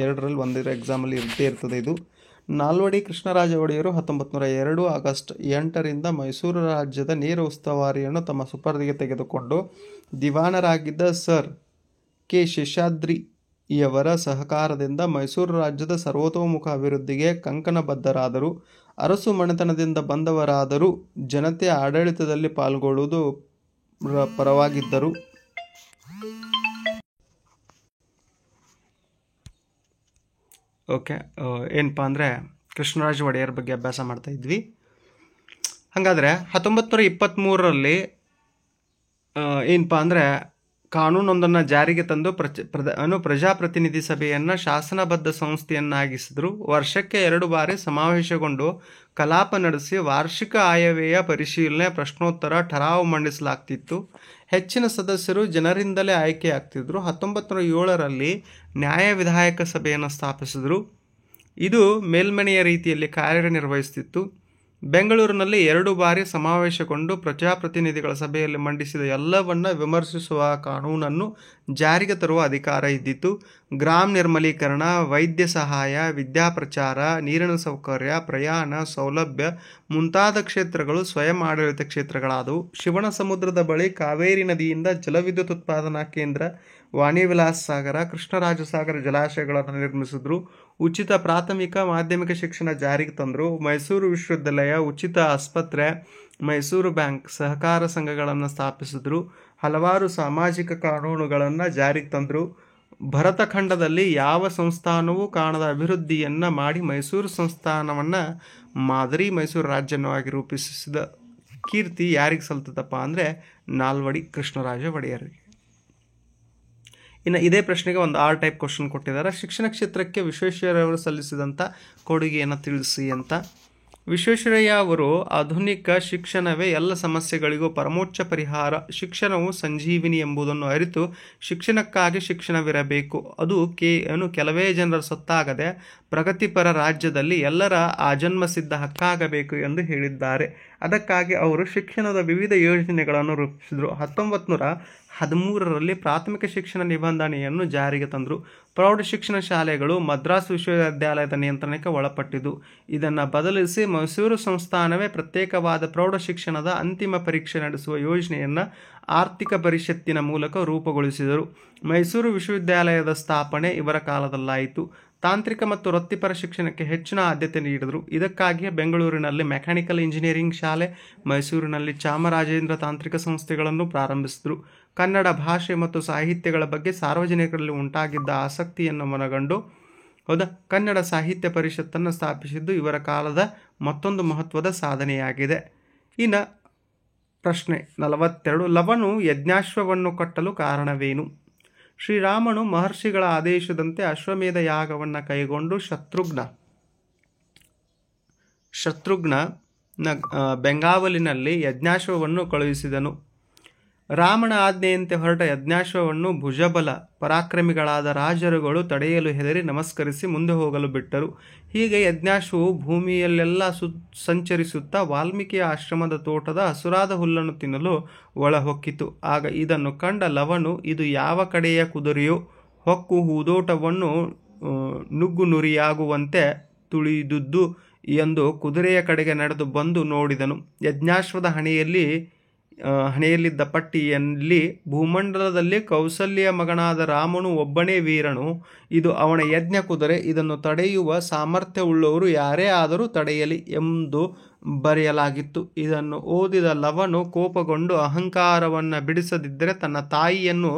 ಎರಡರಲ್ಲಿ ಒಂದು ಎಕ್ಸಾಮಲ್ಲಿ ಇರ್ತೇ ಇರ್ತದೆ ಇದು. ನಾಲ್ವಡಿ ಕೃಷ್ಣರಾಜ ಒಡೆಯರು 1902 ಆಗಸ್ಟ್ 8ರಿಂದ ಮೈಸೂರು ರಾಜ್ಯದ ನೇರ ಉಸ್ತುವಾರಿಯನ್ನು ತಮ್ಮ ಸುಪರ್ದಿಗೆ ತೆಗೆದುಕೊಂಡು ದಿವಾನರಾಗಿದ್ದ ಸರ್ ಕೆ ಶೇಷಾದ್ರಿಯವರ ಸಹಕಾರದಿಂದ ಮೈಸೂರು ರಾಜ್ಯದ ಸರ್ವತೋಮುಖ ಅಭಿವೃದ್ಧಿಗೆ ಕಂಕಣಬದ್ಧರಾದರು. ಅರಸು ಮನೆತನದಿಂದ ಬಂದವರಾದರೂ ಜನತೆಯ ಆಡಳಿತದಲ್ಲಿ ಪಾಲ್ಗೊಳ್ಳುವುದು ಪರವಾಗಿದ್ದರು. ಓಕೆ, ಏನಪ್ಪ ಅಂದರೆ ಕೃಷ್ಣರಾಜ ಒಡೆಯರ್ ಬಗ್ಗೆ ಅಭ್ಯಾಸ ಮಾಡ್ತಾ ಇದ್ವಿ. ಹಾಗಾದರೆ 1923ರಲ್ಲಿ ಏನಪ್ಪ ಅಂದರೆ ಕಾನೂನೊಂದನ್ನು ಜಾರಿಗೆ ತಂದು ಪ್ರಜಾಪ್ರತಿನಿಧಿ ಸಭೆಯನ್ನು ಶಾಸನಬದ್ಧ ಸಂಸ್ಥೆಯನ್ನಾಗಿಸಿದ್ರು. ವರ್ಷಕ್ಕೆ 2 ಬಾರಿ ಸಮಾವೇಶಗೊಂಡು ಕಲಾಪ ನಡೆಸಿ ವಾರ್ಷಿಕ ಆಯವ್ಯಯ ಪರಿಶೀಲನೆ, ಪ್ರಶ್ನೋತ್ತರ, ಠರಾವು ಮಂಡಿಸಲಾಗ್ತಿತ್ತು. ಹೆಚ್ಚಿನ ಸದಸ್ಯರು ಜನರಿಂದಲೇ ಆಯ್ಕೆಯಾಗ್ತಿದ್ರು. 1907ರಲ್ಲಿ ನ್ಯಾಯ ವಿಧಾಯಕ ಸಭೆಯನ್ನು ಸ್ಥಾಪಿಸಿದ್ರು. ಇದು ಮೇಲ್ಮನೆಯ ರೀತಿಯಲ್ಲಿ ಕಾರ್ಯನಿರ್ವಹಿಸುತ್ತಿತ್ತು. ಬೆಂಗಳೂರಿನಲ್ಲಿ 2 ಬಾರಿ ಸಮಾವೇಶಗೊಂಡು ಪ್ರಜಾಪ್ರತಿನಿಧಿಗಳ ಸಭೆಯಲ್ಲಿ ಮಂಡಿಸಿದ ಎಲ್ಲವನ್ನ ವಿಮರ್ಶಿಸುವ ಕಾನೂನನ್ನು ಜಾರಿಗೆ ತರುವ ಅಧಿಕಾರ ಇದ್ದಿತ್ತು. ಗ್ರಾಮ ನಿರ್ಮಲೀಕರಣ, ವೈದ್ಯ ಸಹಾಯ, ವಿದ್ಯಾಪ್ರಚಾರ, ನೀರಿನ ಸೌಕರ್ಯ, ಪ್ರಯಾಣ ಸೌಲಭ್ಯ ಮುಂತಾದ ಕ್ಷೇತ್ರಗಳು ಸ್ವಯಂ ಆಡಳಿತ ಕ್ಷೇತ್ರಗಳಾದವು. ಶಿವನ ಸಮುದ್ರದ ಬಳಿ ಕಾವೇರಿ ನದಿಯಿಂದ ಜಲವಿದ್ಯುತ್ ಉತ್ಪಾದನಾ ಕೇಂದ್ರ, ವಾಣಿವಿಲಾಸ ಸಾಗರ, ಕೃಷ್ಣರಾಜ ಸಾಗರ ಜಲಾಶಯಗಳನ್ನು ನಿರ್ಮಿಸಿದ್ರು. ಉಚಿತ ಪ್ರಾಥಮಿಕ ಮಾಧ್ಯಮಿಕ ಶಿಕ್ಷಣ ಜಾರಿಗೆ ತಂದರು. ಮೈಸೂರು ವಿಶ್ವವಿದ್ಯಾಲಯ, ಉಚಿತ ಆಸ್ಪತ್ರೆ, ಮೈಸೂರು ಬ್ಯಾಂಕ್, ಸಹಕಾರ ಸಂಘಗಳನ್ನು ಸ್ಥಾಪಿಸಿದ್ರು. ಹಲವಾರು ಸಾಮಾಜಿಕ ಕಾನೂನುಗಳನ್ನು ಜಾರಿಗೆ ತಂದರು. ಭರತಖಂಡದಲ್ಲಿ ಯಾವ ಸಂಸ್ಥಾನವೂ ಕಾಣದ ಅಭಿವೃದ್ಧಿಯನ್ನು ಮಾಡಿ ಮೈಸೂರು ಸಂಸ್ಥಾನವನ್ನು ಮಾದರಿ ಮೈಸೂರು ರಾಜ್ಯವಾಗಿ ರೂಪಿಸಿದ ಕೀರ್ತಿ ಯಾರಿಗೆ ಸಲ್ತದಪ್ಪ ಅಂದರೆ ನಾಲ್ವಡಿ ಕೃಷ್ಣರಾಜ ಒಡೆಯರಿಗೆ. ಇನ್ನು ಇದೇ ಪ್ರಶ್ನೆಗೆ ಒಂದು 6 ಟೈಪ್ ಕ್ವಶನ್ ಕೊಟ್ಟಿದ್ದಾರೆ. ಶಿಕ್ಷಣ ಕ್ಷೇತ್ರಕ್ಕೆ ವಿಶ್ವೇಶ್ವರಯ್ಯವರು ಸಲ್ಲಿಸಿದಂಥ ಕೊಡುಗೆಯನ್ನು ತಿಳಿಸಿ ಅಂತ. ವಿಶ್ವೇಶ್ವರಯ್ಯ ಅವರು ಆಧುನಿಕ ಶಿಕ್ಷಣವೇ ಎಲ್ಲ ಸಮಸ್ಯೆಗಳಿಗೂ ಪರಮೋಚ್ಚ ಪರಿಹಾರ, ಶಿಕ್ಷಣವು ಸಂಜೀವಿನಿ ಎಂಬುದನ್ನು ಅರಿತು ಶಿಕ್ಷಣಕ್ಕಾಗಿ ಶಿಕ್ಷಣವಿರಬೇಕು, ಅದು ಕೆಲವೇ ಜನರ ಸೊತ್ತಾಗದೆ ಪ್ರಗತಿಪರ ರಾಜ್ಯದಲ್ಲಿ ಎಲ್ಲರ ಆಜನ್ಮಸಿದ್ಧ ಹಕ್ಕಾಗಬೇಕು ಎಂದು ಹೇಳಿದ್ದಾರೆ. ಅದಕ್ಕಾಗಿ ಅವರು ಶಿಕ್ಷಣದ ವಿವಿಧ ಯೋಜನೆಗಳನ್ನು ರೂಪಿಸಿದರು. 1913ರಲ್ಲಿ ಪ್ರಾಥಮಿಕ ಶಿಕ್ಷಣ ನಿಬಂಧನೆಯನ್ನು ಜಾರಿಗೆ ತಂದರು. ಪ್ರೌಢ ಶಿಕ್ಷಣ ಶಾಲೆಗಳು ಮದ್ರಾಸ್ ವಿಶ್ವವಿದ್ಯಾಲಯದ ನಿಯಂತ್ರಣಕ್ಕೆ ಒಳಪಟ್ಟಿದ್ದು. ಇದನ್ನು ಬದಲಿಸಿ ಮೈಸೂರು ಸಂಸ್ಥಾನವೇ ಪ್ರತ್ಯೇಕವಾದ ಪ್ರೌಢ ಶಿಕ್ಷಣದ ಅಂತಿಮ ಪರೀಕ್ಷೆ ನಡೆಸುವ ಯೋಜನೆಯನ್ನು ಆರ್ಥಿಕ ಪರಿಷತ್ತಿನ ಮೂಲಕ ರೂಪುಗೊಳಿಸಿದರು. ಮೈಸೂರು ವಿಶ್ವವಿದ್ಯಾಲಯದ ಸ್ಥಾಪನೆ ಇವರ ಕಾಲದಲ್ಲಾಯಿತು. ತಾಂತ್ರಿಕ ಮತ್ತು ವೃತ್ತಿಪರ ಶಿಕ್ಷಣಕ್ಕೆ ಹೆಚ್ಚಿನ ಆದ್ಯತೆ ನೀಡಿದರು. ಇದಕ್ಕಾಗಿಯೇ ಬೆಂಗಳೂರಿನಲ್ಲಿ ಮೆಕ್ಯಾನಿಕಲ್ ಇಂಜಿನಿಯರಿಂಗ್ ಶಾಲೆ, ಮೈಸೂರಿನಲ್ಲಿ ಚಾಮರಾಜೇಂದ್ರ ತಾಂತ್ರಿಕ ಸಂಸ್ಥೆಗಳನ್ನು ಪ್ರಾರಂಭಿಸಿದರು. ಕನ್ನಡ ಭಾಷೆ ಮತ್ತು ಸಾಹಿತ್ಯಗಳ ಬಗ್ಗೆ ಸಾರ್ವಜನಿಕರಲ್ಲಿ ಉಂಟಾಗಿದ್ದ ಆಸಕ್ತಿಯನ್ನು ಮನಗಂಡು ಕನ್ನಡ ಸಾಹಿತ್ಯ ಪರಿಷತ್ತನ್ನು ಸ್ಥಾಪಿಸಿದ್ದು ಇವರ ಕಾಲದ ಮತ್ತೊಂದು ಮಹತ್ವದ ಸಾಧನೆಯಾಗಿದೆ. ಇನ್ನು ಪ್ರಶ್ನೆ 42, ಲವನು ಯಜ್ಞಾಶ್ವವನ್ನು ಕಟ್ಟಲು ಕಾರಣವೇನು? ಶ್ರೀರಾಮನು ಮಹರ್ಷಿಗಳ ಆದೇಶದಂತೆ ಅಶ್ವಮೇಧ ಯಾಗವನ್ನು ಕೈಗೊಂಡು ಶತ್ರುಘ್ನ ಬೆಂಗಾವಲಿನಲ್ಲಿ ಯಜ್ಞಾಶ್ವವನ್ನು ಕಳುಹಿಸಿದನು. ರಾಮನ ಆಜ್ಞೆಯಂತೆ ಹೊರಟ ಯಜ್ಞಾಶ್ವವನ್ನು ಭುಜಬಲ ಪರಾಕ್ರಮಿಗಳಾದ ರಾಜರುಗಳು ತಡೆಯಲು ಹೆದರಿ ನಮಸ್ಕರಿಸಿ ಮುಂದೆ ಹೋಗಲು ಬಿಟ್ಟರು. ಹೀಗೆ ಯಜ್ಞಾಶ್ವವು ಭೂಮಿಯಲ್ಲೆಲ್ಲ ಸಂಚರಿಸುತ್ತಾ ವಾಲ್ಮೀಕಿಯ ಆಶ್ರಮದ ತೋಟದ ಹಸುರಾದ ಹುಲ್ಲನ್ನು ತಿನ್ನಲು ಒಳಹೊಕ್ಕಿತು. ಆಗ ಇದನ್ನು ಕಂಡ ಲವನು, ಇದು ಯಾವ ಕಡೆಯ ಕುದುರೆಯೋ, ಹೊಕ್ಕು ಹೂದೋಟವನ್ನು ನುಗ್ಗು ನುರಿಯಾಗುವಂತೆ ತುಳಿದುದು ಎಂದು ಕುದುರೆಯ ಕಡೆಗೆ ನಡೆದು ಬಂದು ನೋಡಿದನು. ಯಜ್ಞಾಶ್ವದ ಹಣೆಯಲ್ಲಿದ್ದ ಪಟ್ಟಿಯಲ್ಲಿ ಭೂಮಂಡಲದಲ್ಲಿ ಕೌಸಲ್ಯ ಮಗನಾದ ರಾಮನು ಒಬ್ಬನೇ ವೀರನು, ಇದು ಅವನ ಯಜ್ಞ ಕುದುರೆ, ಇದನ್ನು ತಡೆಯುವ ಸಾಮರ್ಥ್ಯವುಳ್ಳವರು ಯಾರೇ ಆದರೂ ತಡೆಯಲಿ ಎಂದು ಬರೆಯಲಾಗಿತ್ತು. ಇದನ್ನು ಓದಿದ ಲವನು ಕೋಪಗೊಂಡು ಅಹಂಕಾರವನ್ನು ಬಿಡಿಸದಿದ್ದರೆ ತನ್ನ ತಾಯಿಯನ್ನು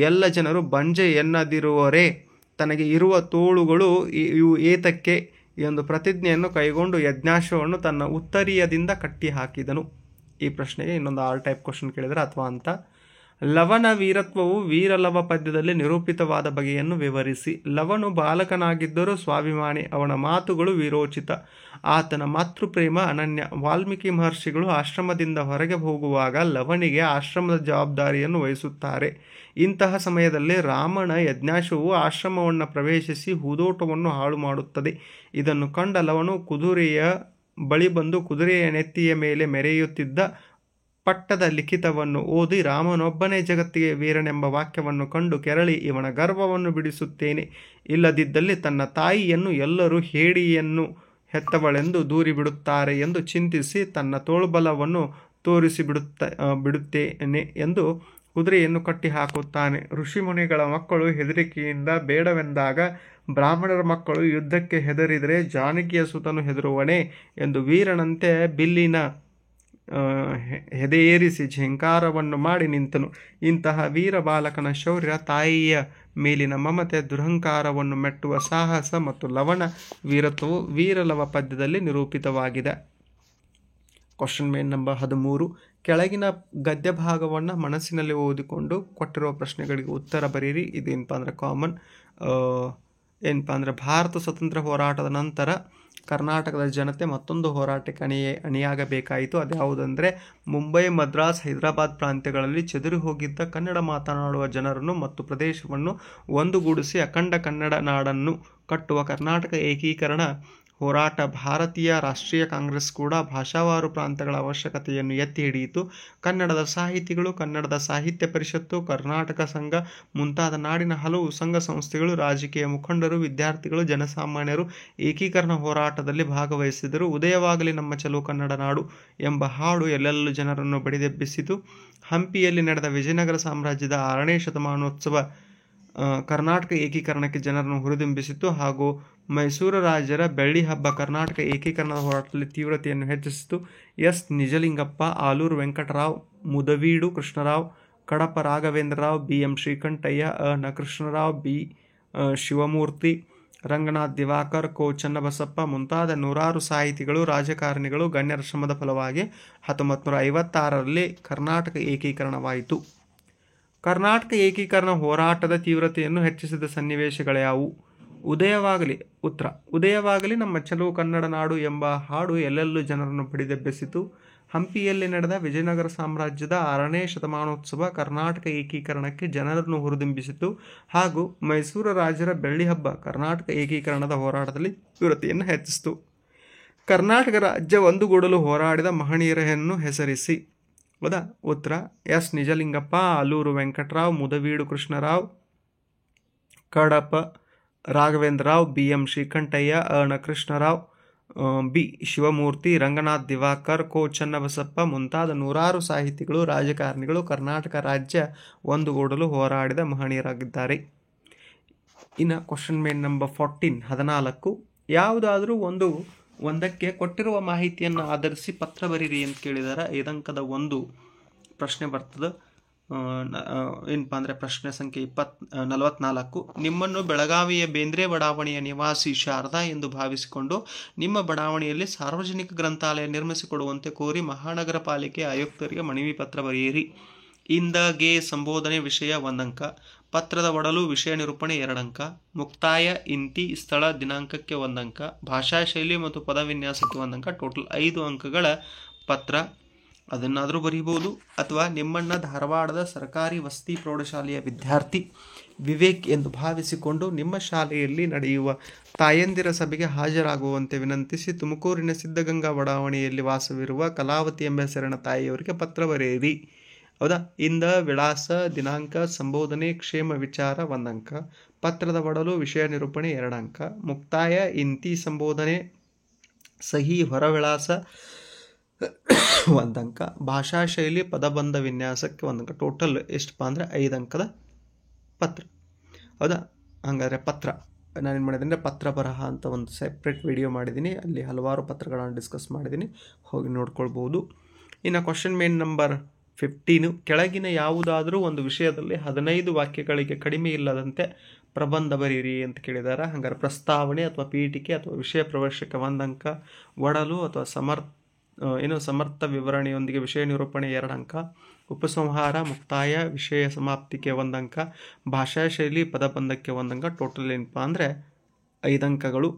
ಎಲ್ಲ ಜನರು ಬಂಜೆ ಎನ್ನದಿರುವರೇ, ತನಗೆ ಇರುವ ತೋಳುಗಳು ಇವು ಏತಕ್ಕೆ ಎಂದು ಪ್ರತಿಜ್ಞೆಯನ್ನು ಕೈಗೊಂಡು ಯಜ್ಞಾಶ್ವವನ್ನು ತನ್ನ ಉತ್ತರೀಯದಿಂದ ಕಟ್ಟಿ ಹಾಕಿದನು. ಈ ಪ್ರಶ್ನೆಗೆ ಇನ್ನೊಂದು 6 ಟೈಪ್ ಕ್ವಶನ್ ಕೇಳಿದರೆ ಅಥವಾ ಅಂತ. ಲವನ ವೀರತ್ವವು ವೀರಲವ ಪದ್ಯದಲ್ಲಿ ನಿರೂಪಿತವಾದ ಬಗೆಯನ್ನು ವಿವರಿಸಿ. ಲವನು ಬಾಲಕನಾಗಿದ್ದರೂ ಸ್ವಾಭಿಮಾನಿ, ಅವನ ಮಾತುಗಳು ವೀರೋಚಿತ, ಆತನ ಮಾತೃಪ್ರೇಮ ಅನನ್ಯ. ವಾಲ್ಮೀಕಿ ಮಹರ್ಷಿಗಳು ಆಶ್ರಮದಿಂದ ಹೊರಗೆ ಹೋಗುವಾಗ ಲವನಿಗೆ ಆಶ್ರಮದ ಜವಾಬ್ದಾರಿಯನ್ನು ವಹಿಸುತ್ತಾರೆ. ಇಂತಹ ಸಮಯದಲ್ಲಿ ರಾಮನ ಯಜ್ಞಾಶ್ವವು ಆಶ್ರಮವನ್ನು ಪ್ರವೇಶಿಸಿ ಹೂದೋಟವನ್ನು ಹಾಳು ಮಾಡುತ್ತದೆ. ಇದನ್ನು ಕಂಡ ಲವನು ಕುದುರೆಯ ಬಳಿ ಬಂದು ಕುದುರೆಯ ನೆತ್ತಿಯ ಮೇಲೆ ಮೆರೆಯುತ್ತಿದ್ದ ಪಟ್ಟದ ಲಿಖಿತವನ್ನು ಓದಿ ರಾಮನೊಬ್ಬನೇ ಜಗತ್ತಿಗೆ ವೀರನೆಂಬ ವಾಕ್ಯವನ್ನು ಕಂಡು ಕೆರಳಿ ಇವನ ಗರ್ವವನ್ನು ಬಿಡಿಸುತ್ತೇನೆ, ಇಲ್ಲದಿದ್ದಲ್ಲಿ ತನ್ನ ತಾಯಿಯನ್ನು ಎಲ್ಲರೂ ಹೇಡಿಯನ್ನು ಹೆತ್ತವಳೆಂದು ದೂರಿಬಿಡುತ್ತಾರೆ ಎಂದು ಚಿಂತಿಸಿ ತನ್ನ ತೋಳ್ಬಲವನ್ನು ಬಿಡುತ್ತೇನೆ ಎಂದು ಕುದುರೆಯನ್ನು ಕಟ್ಟಿ ಹಾಕುತ್ತಾನೆ. ಋಷಿಮುನಿಗಳ ಮಕ್ಕಳು ಹೆದರಿಕೆಯಿಂದ ಬೇಡವೆಂದಾಗ ಬ್ರಾಹ್ಮಣರ ಮಕ್ಕಳು ಯುದ್ಧಕ್ಕೆ ಹೆದರಿದರೆ ಜಾನಕಿಯ ಸುತನು ಹೆದರುವನೇ ಎಂದು ವೀರನಂತೆ ಬಿಲ್ಲಿನ ಹೆದೆಯೇರಿಸಿ ಝೇಂಕಾರವನ್ನು ಮಾಡಿ ನಿಂತನು. ಇಂತಹ ವೀರ ಬಾಲಕನ ಶೌರ್ಯ, ತಾಯಿಯ ಮೇಲಿನ ಮಮತೆ, ದುರಹಂಕಾರವನ್ನು ಮೆಟ್ಟುವ ಸಾಹಸ ಮತ್ತು ಲವಣ ವೀರತ್ವವು ವೀರಲವ ಪದ್ಯದಲ್ಲಿ ನಿರೂಪಿತವಾಗಿದೆ. Question number 13. ಕೆಳಗಿನ ಗದ್ಯ ಭಾಗವನ್ನು ಮನಸ್ಸಿನಲ್ಲಿ ಓದಿಕೊಂಡು ಕೊಟ್ಟಿರುವ ಪ್ರಶ್ನೆಗಳಿಗೆ ಉತ್ತರ ಬರೀರಿ. ಇದು ಏನಪ್ಪ ಅಂದರೆ ಕಾಮನ್. ಏನಪ್ಪ ಅಂದರೆ ಭಾರತ ಸ್ವತಂತ್ರ ಹೋರಾಟದ ನಂತರ ಕರ್ನಾಟಕದ ಜನತೆ ಮತ್ತೊಂದು ಹೋರಾಟಕ್ಕೆ ಅಣಿಯಾಗಬೇಕಾಯಿತು. ಅದ್ಯಾವುದಂದರೆ ಮುಂಬೈ, ಮದ್ರಾಸ್, ಹೈದರಾಬಾದ್ ಪ್ರಾಂತ್ಯಗಳಲ್ಲಿ ಚೆದರಿ ಹೋಗಿದ್ದ ಕನ್ನಡ ಮಾತನಾಡುವ ಜನರನ್ನು ಮತ್ತು ಪ್ರದೇಶವನ್ನು ಒಂದುಗೂಡಿಸಿ ಅಖಂಡ ಕನ್ನಡ ನಾಡನ್ನು ಕಟ್ಟುವ ಕರ್ನಾಟಕ ಏಕೀಕರಣ ಹೋರಾಟ. ಭಾರತೀಯ ರಾಷ್ಟ್ರೀಯ ಕಾಂಗ್ರೆಸ್ ಕೂಡ ಭಾಷಾವಾರು ಪ್ರಾಂತಗಳ ಅವಶ್ಯಕತೆಯನ್ನು ಎತ್ತಿ ಹಿಡಿಯಿತು. ಕನ್ನಡದ ಸಾಹಿತಿಗಳು, ಕನ್ನಡದ ಸಾಹಿತ್ಯ ಪರಿಷತ್ತು, ಕರ್ನಾಟಕ ಸಂಘ ಮುಂತಾದ ನಾಡಿನ ಹಲವು ಸಂಘ ಸಂಸ್ಥೆಗಳು, ರಾಜಕೀಯ ಮುಖಂಡರು, ವಿದ್ಯಾರ್ಥಿಗಳು, ಜನಸಾಮಾನ್ಯರು ಏಕೀಕರಣ ಹೋರಾಟದಲ್ಲಿ ಭಾಗವಹಿಸಿದರು. ಉದಯವಾಗಲಿ ನಮ್ಮ ಚಲೋ ಕನ್ನಡ ನಾಡು ಎಂಬ ಹಾಡು ಎಲ್ಲೆಲ್ಲೂ ಜನರನ್ನು ಬಡಿದೆಬ್ಬಿಸಿತು. ಹಂಪಿಯಲ್ಲಿ ನಡೆದ ವಿಜಯನಗರ ಸಾಮ್ರಾಜ್ಯದ 6ನೇ ಶತಮಾನೋತ್ಸವ ಕರ್ನಾಟಕ ಏಕೀಕರಣಕ್ಕೆ ಜನರನ್ನು ಹುರಿದುಂಬಿಸಿತು. ಹಾಗೂ ಮೈಸೂರು ರಾಜರ ಬೆಳ್ಳಿ ಹಬ್ಬ ಕರ್ನಾಟಕ ಏಕೀಕರಣದ ಹೋರಾಟದಲ್ಲಿ ತೀವ್ರತೆಯನ್ನು ಹೆಚ್ಚಿಸಿತು. ಎಸ್ ನಿಜಲಿಂಗಪ್ಪ, ಆಲೂರು ವೆಂಕಟರಾವ್, ಮುದವೀಡು ಕೃಷ್ಣರಾವ್, ಕಡಪ ರಾಘವೇಂದ್ರರಾವ್, BM ಶ್ರೀಕಂಠಯ್ಯ, ನ ಕೃಷ್ಣರಾವ್, B ಶಿವಮೂರ್ತಿ, ರಂಗನಾಥ್ ದಿವಾಕರ್, ಕೋ ಚನ್ನಬಸಪ್ಪ ಮುಂತಾದ ನೂರಾರು ಸಾಹಿತಿಗಳು, ರಾಜಕಾರಣಿಗಳು ಗಣ್ಯರ ಶ್ರಮದ ಫಲವಾಗಿ 1956ರಲ್ಲಿ ಕರ್ನಾಟಕ ಏಕೀಕರಣವಾಯಿತು. ಕರ್ನಾಟಕ ಏಕೀಕರಣ ಹೋರಾಟದ ತೀವ್ರತೆಯನ್ನು ಹೆಚ್ಚಿಸಿದ ಸನ್ನಿವೇಶಗಳ್ಯಾವು? ಉದಯವಾಗಲಿ. ಉತ್ತರ: ಉದಯವಾಗಲಿ ನಮ್ಮ ಚಲೋ ಕನ್ನಡ ನಾಡು ಎಂಬ ಹಾಡು ಎಲ್ಲೆಲ್ಲೂ ಜನರನ್ನು ಬಡಿದೆಬ್ಬಿಸಿತು. ಹಂಪಿಯಲ್ಲಿ ನಡೆದ ವಿಜಯನಗರ ಸಾಮ್ರಾಜ್ಯದ 6ನೇ ಶತಮಾನೋತ್ಸವ ಕರ್ನಾಟಕ ಏಕೀಕರಣಕ್ಕೆ ಜನರನ್ನು ಹುರಿದುಂಬಿಸಿತು. ಹಾಗೂ ಮೈಸೂರು ರಾಜರ ಬೆಳ್ಳಿ ಹಬ್ಬ ಕರ್ನಾಟಕ ಏಕೀಕರಣದ ಹೋರಾಟದಲ್ಲಿ ತೀವ್ರತೆಯನ್ನು ಹೆಚ್ಚಿಸಿತು. ಕರ್ನಾಟಕ ರಾಜ್ಯ ಒಂದುಗೂಡಲು ಹೋರಾಡಿದ ಮಹನೀಯರನ್ನು ಹೆಸರಿಸಿ. ಹೌದಾ? ಉತ್ತರ: ಎಸ್ ನಿಜಲಿಂಗಪ್ಪ, ಆಲೂರು ವೆಂಕಟರಾವ್, ಮುದವೀಡು ಕೃಷ್ಣರಾವ್, ಕಡಪ ರಾಘವೇಂದ್ರರಾವ್, BM ಶ್ರೀಕಂಠಯ್ಯ, ನ ಕೃಷ್ಣರಾವ್, B ಶಿವಮೂರ್ತಿ, ರಂಗನಾಥ್ ದಿವಾಕರ್, ಕೋ ಚನ್ನಬಸಪ್ಪ ಮುಂತಾದ ನೂರಾರು ಸಾಹಿತಿಗಳು, ರಾಜಕಾರಣಿಗಳು ಕರ್ನಾಟಕ ರಾಜ್ಯ ಒಂದುಗೂಡಲು ಹೋರಾಡಿದ ಮಹನೀಯರಾಗಿದ್ದಾರೆ. ಇನ್ನು ಕ್ವಶನ್ ನಂಬರ್ 14. ಯಾವುದಾದ್ರೂ ಒಂದಕ್ಕೆ ಕೊಟ್ಟಿರುವ ಮಾಹಿತಿಯನ್ನು ಆಧರಿಸಿ ಪತ್ರ ಬರೀರಿ ಅಂತ ಕೇಳಿದ್ದಾರೆ. 5 ಅಂಕದ ಒಂದು ಪ್ರಶ್ನೆ ಬರ್ತದೆ. ಏನಪ್ಪ ಅಂದರೆ ಪ್ರಶ್ನೆ ಸಂಖ್ಯೆ 44. ನಿಮ್ಮನ್ನು ಬೆಳಗಾವಿಯ ಬೇಂದ್ರೆ ಬಡಾವಣೆಯ ನಿವಾಸಿ ಶಾರದಾ ಎಂದು ಭಾವಿಸಿಕೊಂಡು ನಿಮ್ಮ ಬಡಾವಣೆಯಲ್ಲಿ ಸಾರ್ವಜನಿಕ ಗ್ರಂಥಾಲಯ ನಿರ್ಮಿಸಿಕೊಡುವಂತೆ ಕೋರಿ ಮಹಾನಗರ ಪಾಲಿಕೆ ಆಯುಕ್ತರಿಗೆ ಮನವಿ ಪತ್ರ ಬರೆಯಿರಿ. ಇಂದಗೆ ಸಂಬೋಧನೆ ವಿಷಯ 1 ಅಂಕ, ಪತ್ರದ ಒಡಲು ವಿಷಯ ನಿರೂಪಣೆ 2 ಅಂಕ, ಮುಕ್ತಾಯ ಇಂತಿ ಸ್ಥಳ ದಿನಾಂಕಕ್ಕೆ 1 ಅಂಕ, ಭಾಷಾ ಶೈಲಿ ಮತ್ತು ಪದವಿನ್ಯಾಸಕ್ಕೆ 1 ಅಂಕ, ಟೋಟಲ್ 5 ಅಂಕಗಳ ಪತ್ರ. ಅದನ್ನಾದರೂ ಬರೀಬಹುದು. ಅಥವಾ ನಿಮ್ಮನ್ನು ಧಾರವಾಡದ ಸರ್ಕಾರಿ ವಸತಿ ಪ್ರೌಢಶಾಲೆಯ ವಿದ್ಯಾರ್ಥಿ ವಿವೇಕ್ ಎಂದು ಭಾವಿಸಿಕೊಂಡು ನಿಮ್ಮ ಶಾಲೆಯಲ್ಲಿ ನಡೆಯುವ ತಾಯಂದಿರ ಸಭೆಗೆ ಹಾಜರಾಗುವಂತೆ ವಿನಂತಿಸಿ ತುಮಕೂರಿನ ಸಿದ್ಧಗಂಗಾ ಬಡಾವಣೆಯಲ್ಲಿ ವಾಸವಿರುವ ಕಲಾವತಿ ಎಂಬ ಹೆಸರಿನ ತಾಯಿಯವರಿಗೆ ಪತ್ರ ಬರೆಯಿರಿ. ಹೌದಾ? ಇಂದ ವಿಳಾಸ ದಿನಾಂಕ ಸಂಬೋಧನೆ ಕ್ಷೇಮ ವಿಚಾರ 1 ಅಂಕ, ಪತ್ರದ ಒಡಲು ವಿಷಯ ನಿರೂಪಣೆ 2 ಅಂಕ, ಮುಕ್ತಾಯ ಇಂತಿ ಸಂಬೋಧನೆ ಸಹಿ ಹೊರ ವಿಳಾಸ 1 ಅಂಕ, ಭಾಷಾ ಶೈಲಿ ಪದಬಂಧ ವಿನ್ಯಾಸಕ್ಕೆ 1 ಅಂಕ. ಟೋಟಲ್ ಎಷ್ಟಪ್ಪ ಅಂದರೆ 5 ಅಂಕದ ಪತ್ರ. ಹೌದಾ? ಹಾಗಾದರೆ ಪತ್ರ ನಾನೇನು ಮಾಡಿದ್ದೀನಿ, ಪತ್ರ ಬರಹ ಅಂತ ಒಂದು ಸೆಪ್ರೇಟ್ ವಿಡಿಯೋ ಮಾಡಿದ್ದೀನಿ. ಅಲ್ಲಿ ಹಲವಾರು ಪತ್ರಗಳನ್ನು ಡಿಸ್ಕಸ್ ಮಾಡಿದ್ದೀನಿ, ಹೋಗಿ ನೋಡ್ಕೊಳ್ಬೋದು. ಇನ್ನು ಕ್ವಶನ್ ನಂಬರ್ 15. ಕೆಳಗಿನ ಯಾವುದಾದರೂ ಒಂದು ವಿಷಯದಲ್ಲಿ 15 ವಾಕ್ಯಗಳಿಗೆ ಕಡಿಮೆ ಇಲ್ಲದಂತೆ ಪ್ರಬಂಧ ಬರೀರಿ ಅಂತ ಕೇಳಿದ್ದಾರೆ. ಹಾಗಾದ್ರೆ ಪ್ರಸ್ತಾವನೆ ಅಥವಾ ಪೀಠಿಕೆ ಅಥವಾ ವಿಷಯ ಪ್ರವೇಶಕ್ಕೆ 1 ಅಂಕ, ಒಡಲು ಅಥವಾ ಸಮರ್ಥ ವಿವರಣೆಯೊಂದಿಗೆ ವಿಷಯ ನಿರೂಪಣೆ 2 ಅಂಕ, ಉಪಸಂಹಾರ, ಮುಕ್ತಾಯ, ವಿಷಯ ಸಮಾಪ್ತಿಗೆ 1 ಅಂಕ, ಭಾಷಾ ಶೈಲಿ ಪದಬಂಧಕ್ಕೆ 1 ಅಂಕ. ಟೋಟಲ್ ಏನಪ್ಪ ಅಂದರೆ 5 ಅಂಕಗಳು.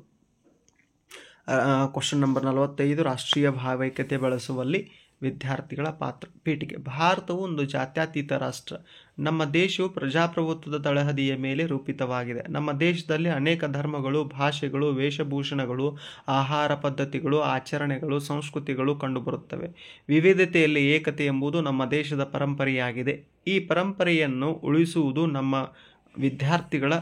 Question number 45. ರಾಷ್ಟ್ರೀಯ ಭಾವೈಕ್ಯತೆ ಬೆಳೆಸುವಲ್ಲಿ ವಿದ್ಯಾರ್ಥಿಗಳ ಪಾತ್ರ. ಪೀಠಿಕೆ. ಭಾರತವು ಒಂದು ಜಾತ್ಯತೀತ ರಾಷ್ಟ್ರ. ನಮ್ಮ ದೇಶವು ಪ್ರಜಾಪ್ರಭುತ್ವದ ತಳಹದಿಯ ಮೇಲೆ ರೂಪಿತವಾಗಿದೆ. ನಮ್ಮ ದೇಶದಲ್ಲಿ ಅನೇಕ ಧರ್ಮಗಳು, ಭಾಷೆಗಳು, ವೇಷಭೂಷಣಗಳು, ಆಹಾರ ಪದ್ಧತಿಗಳು, ಆಚರಣೆಗಳು, ಸಂಸ್ಕೃತಿಗಳು ಕಂಡುಬರುತ್ತವೆ. ವಿವಿಧತೆಯಲ್ಲಿ ಏಕತೆ ಎಂಬುದು ನಮ್ಮ ದೇಶದ ಪರಂಪರೆಯಾಗಿದೆ. ಈ ಪರಂಪರೆಯನ್ನು ಉಳಿಸುವುದು ನಮ್ಮ ವಿದ್ಯಾರ್ಥಿಗಳ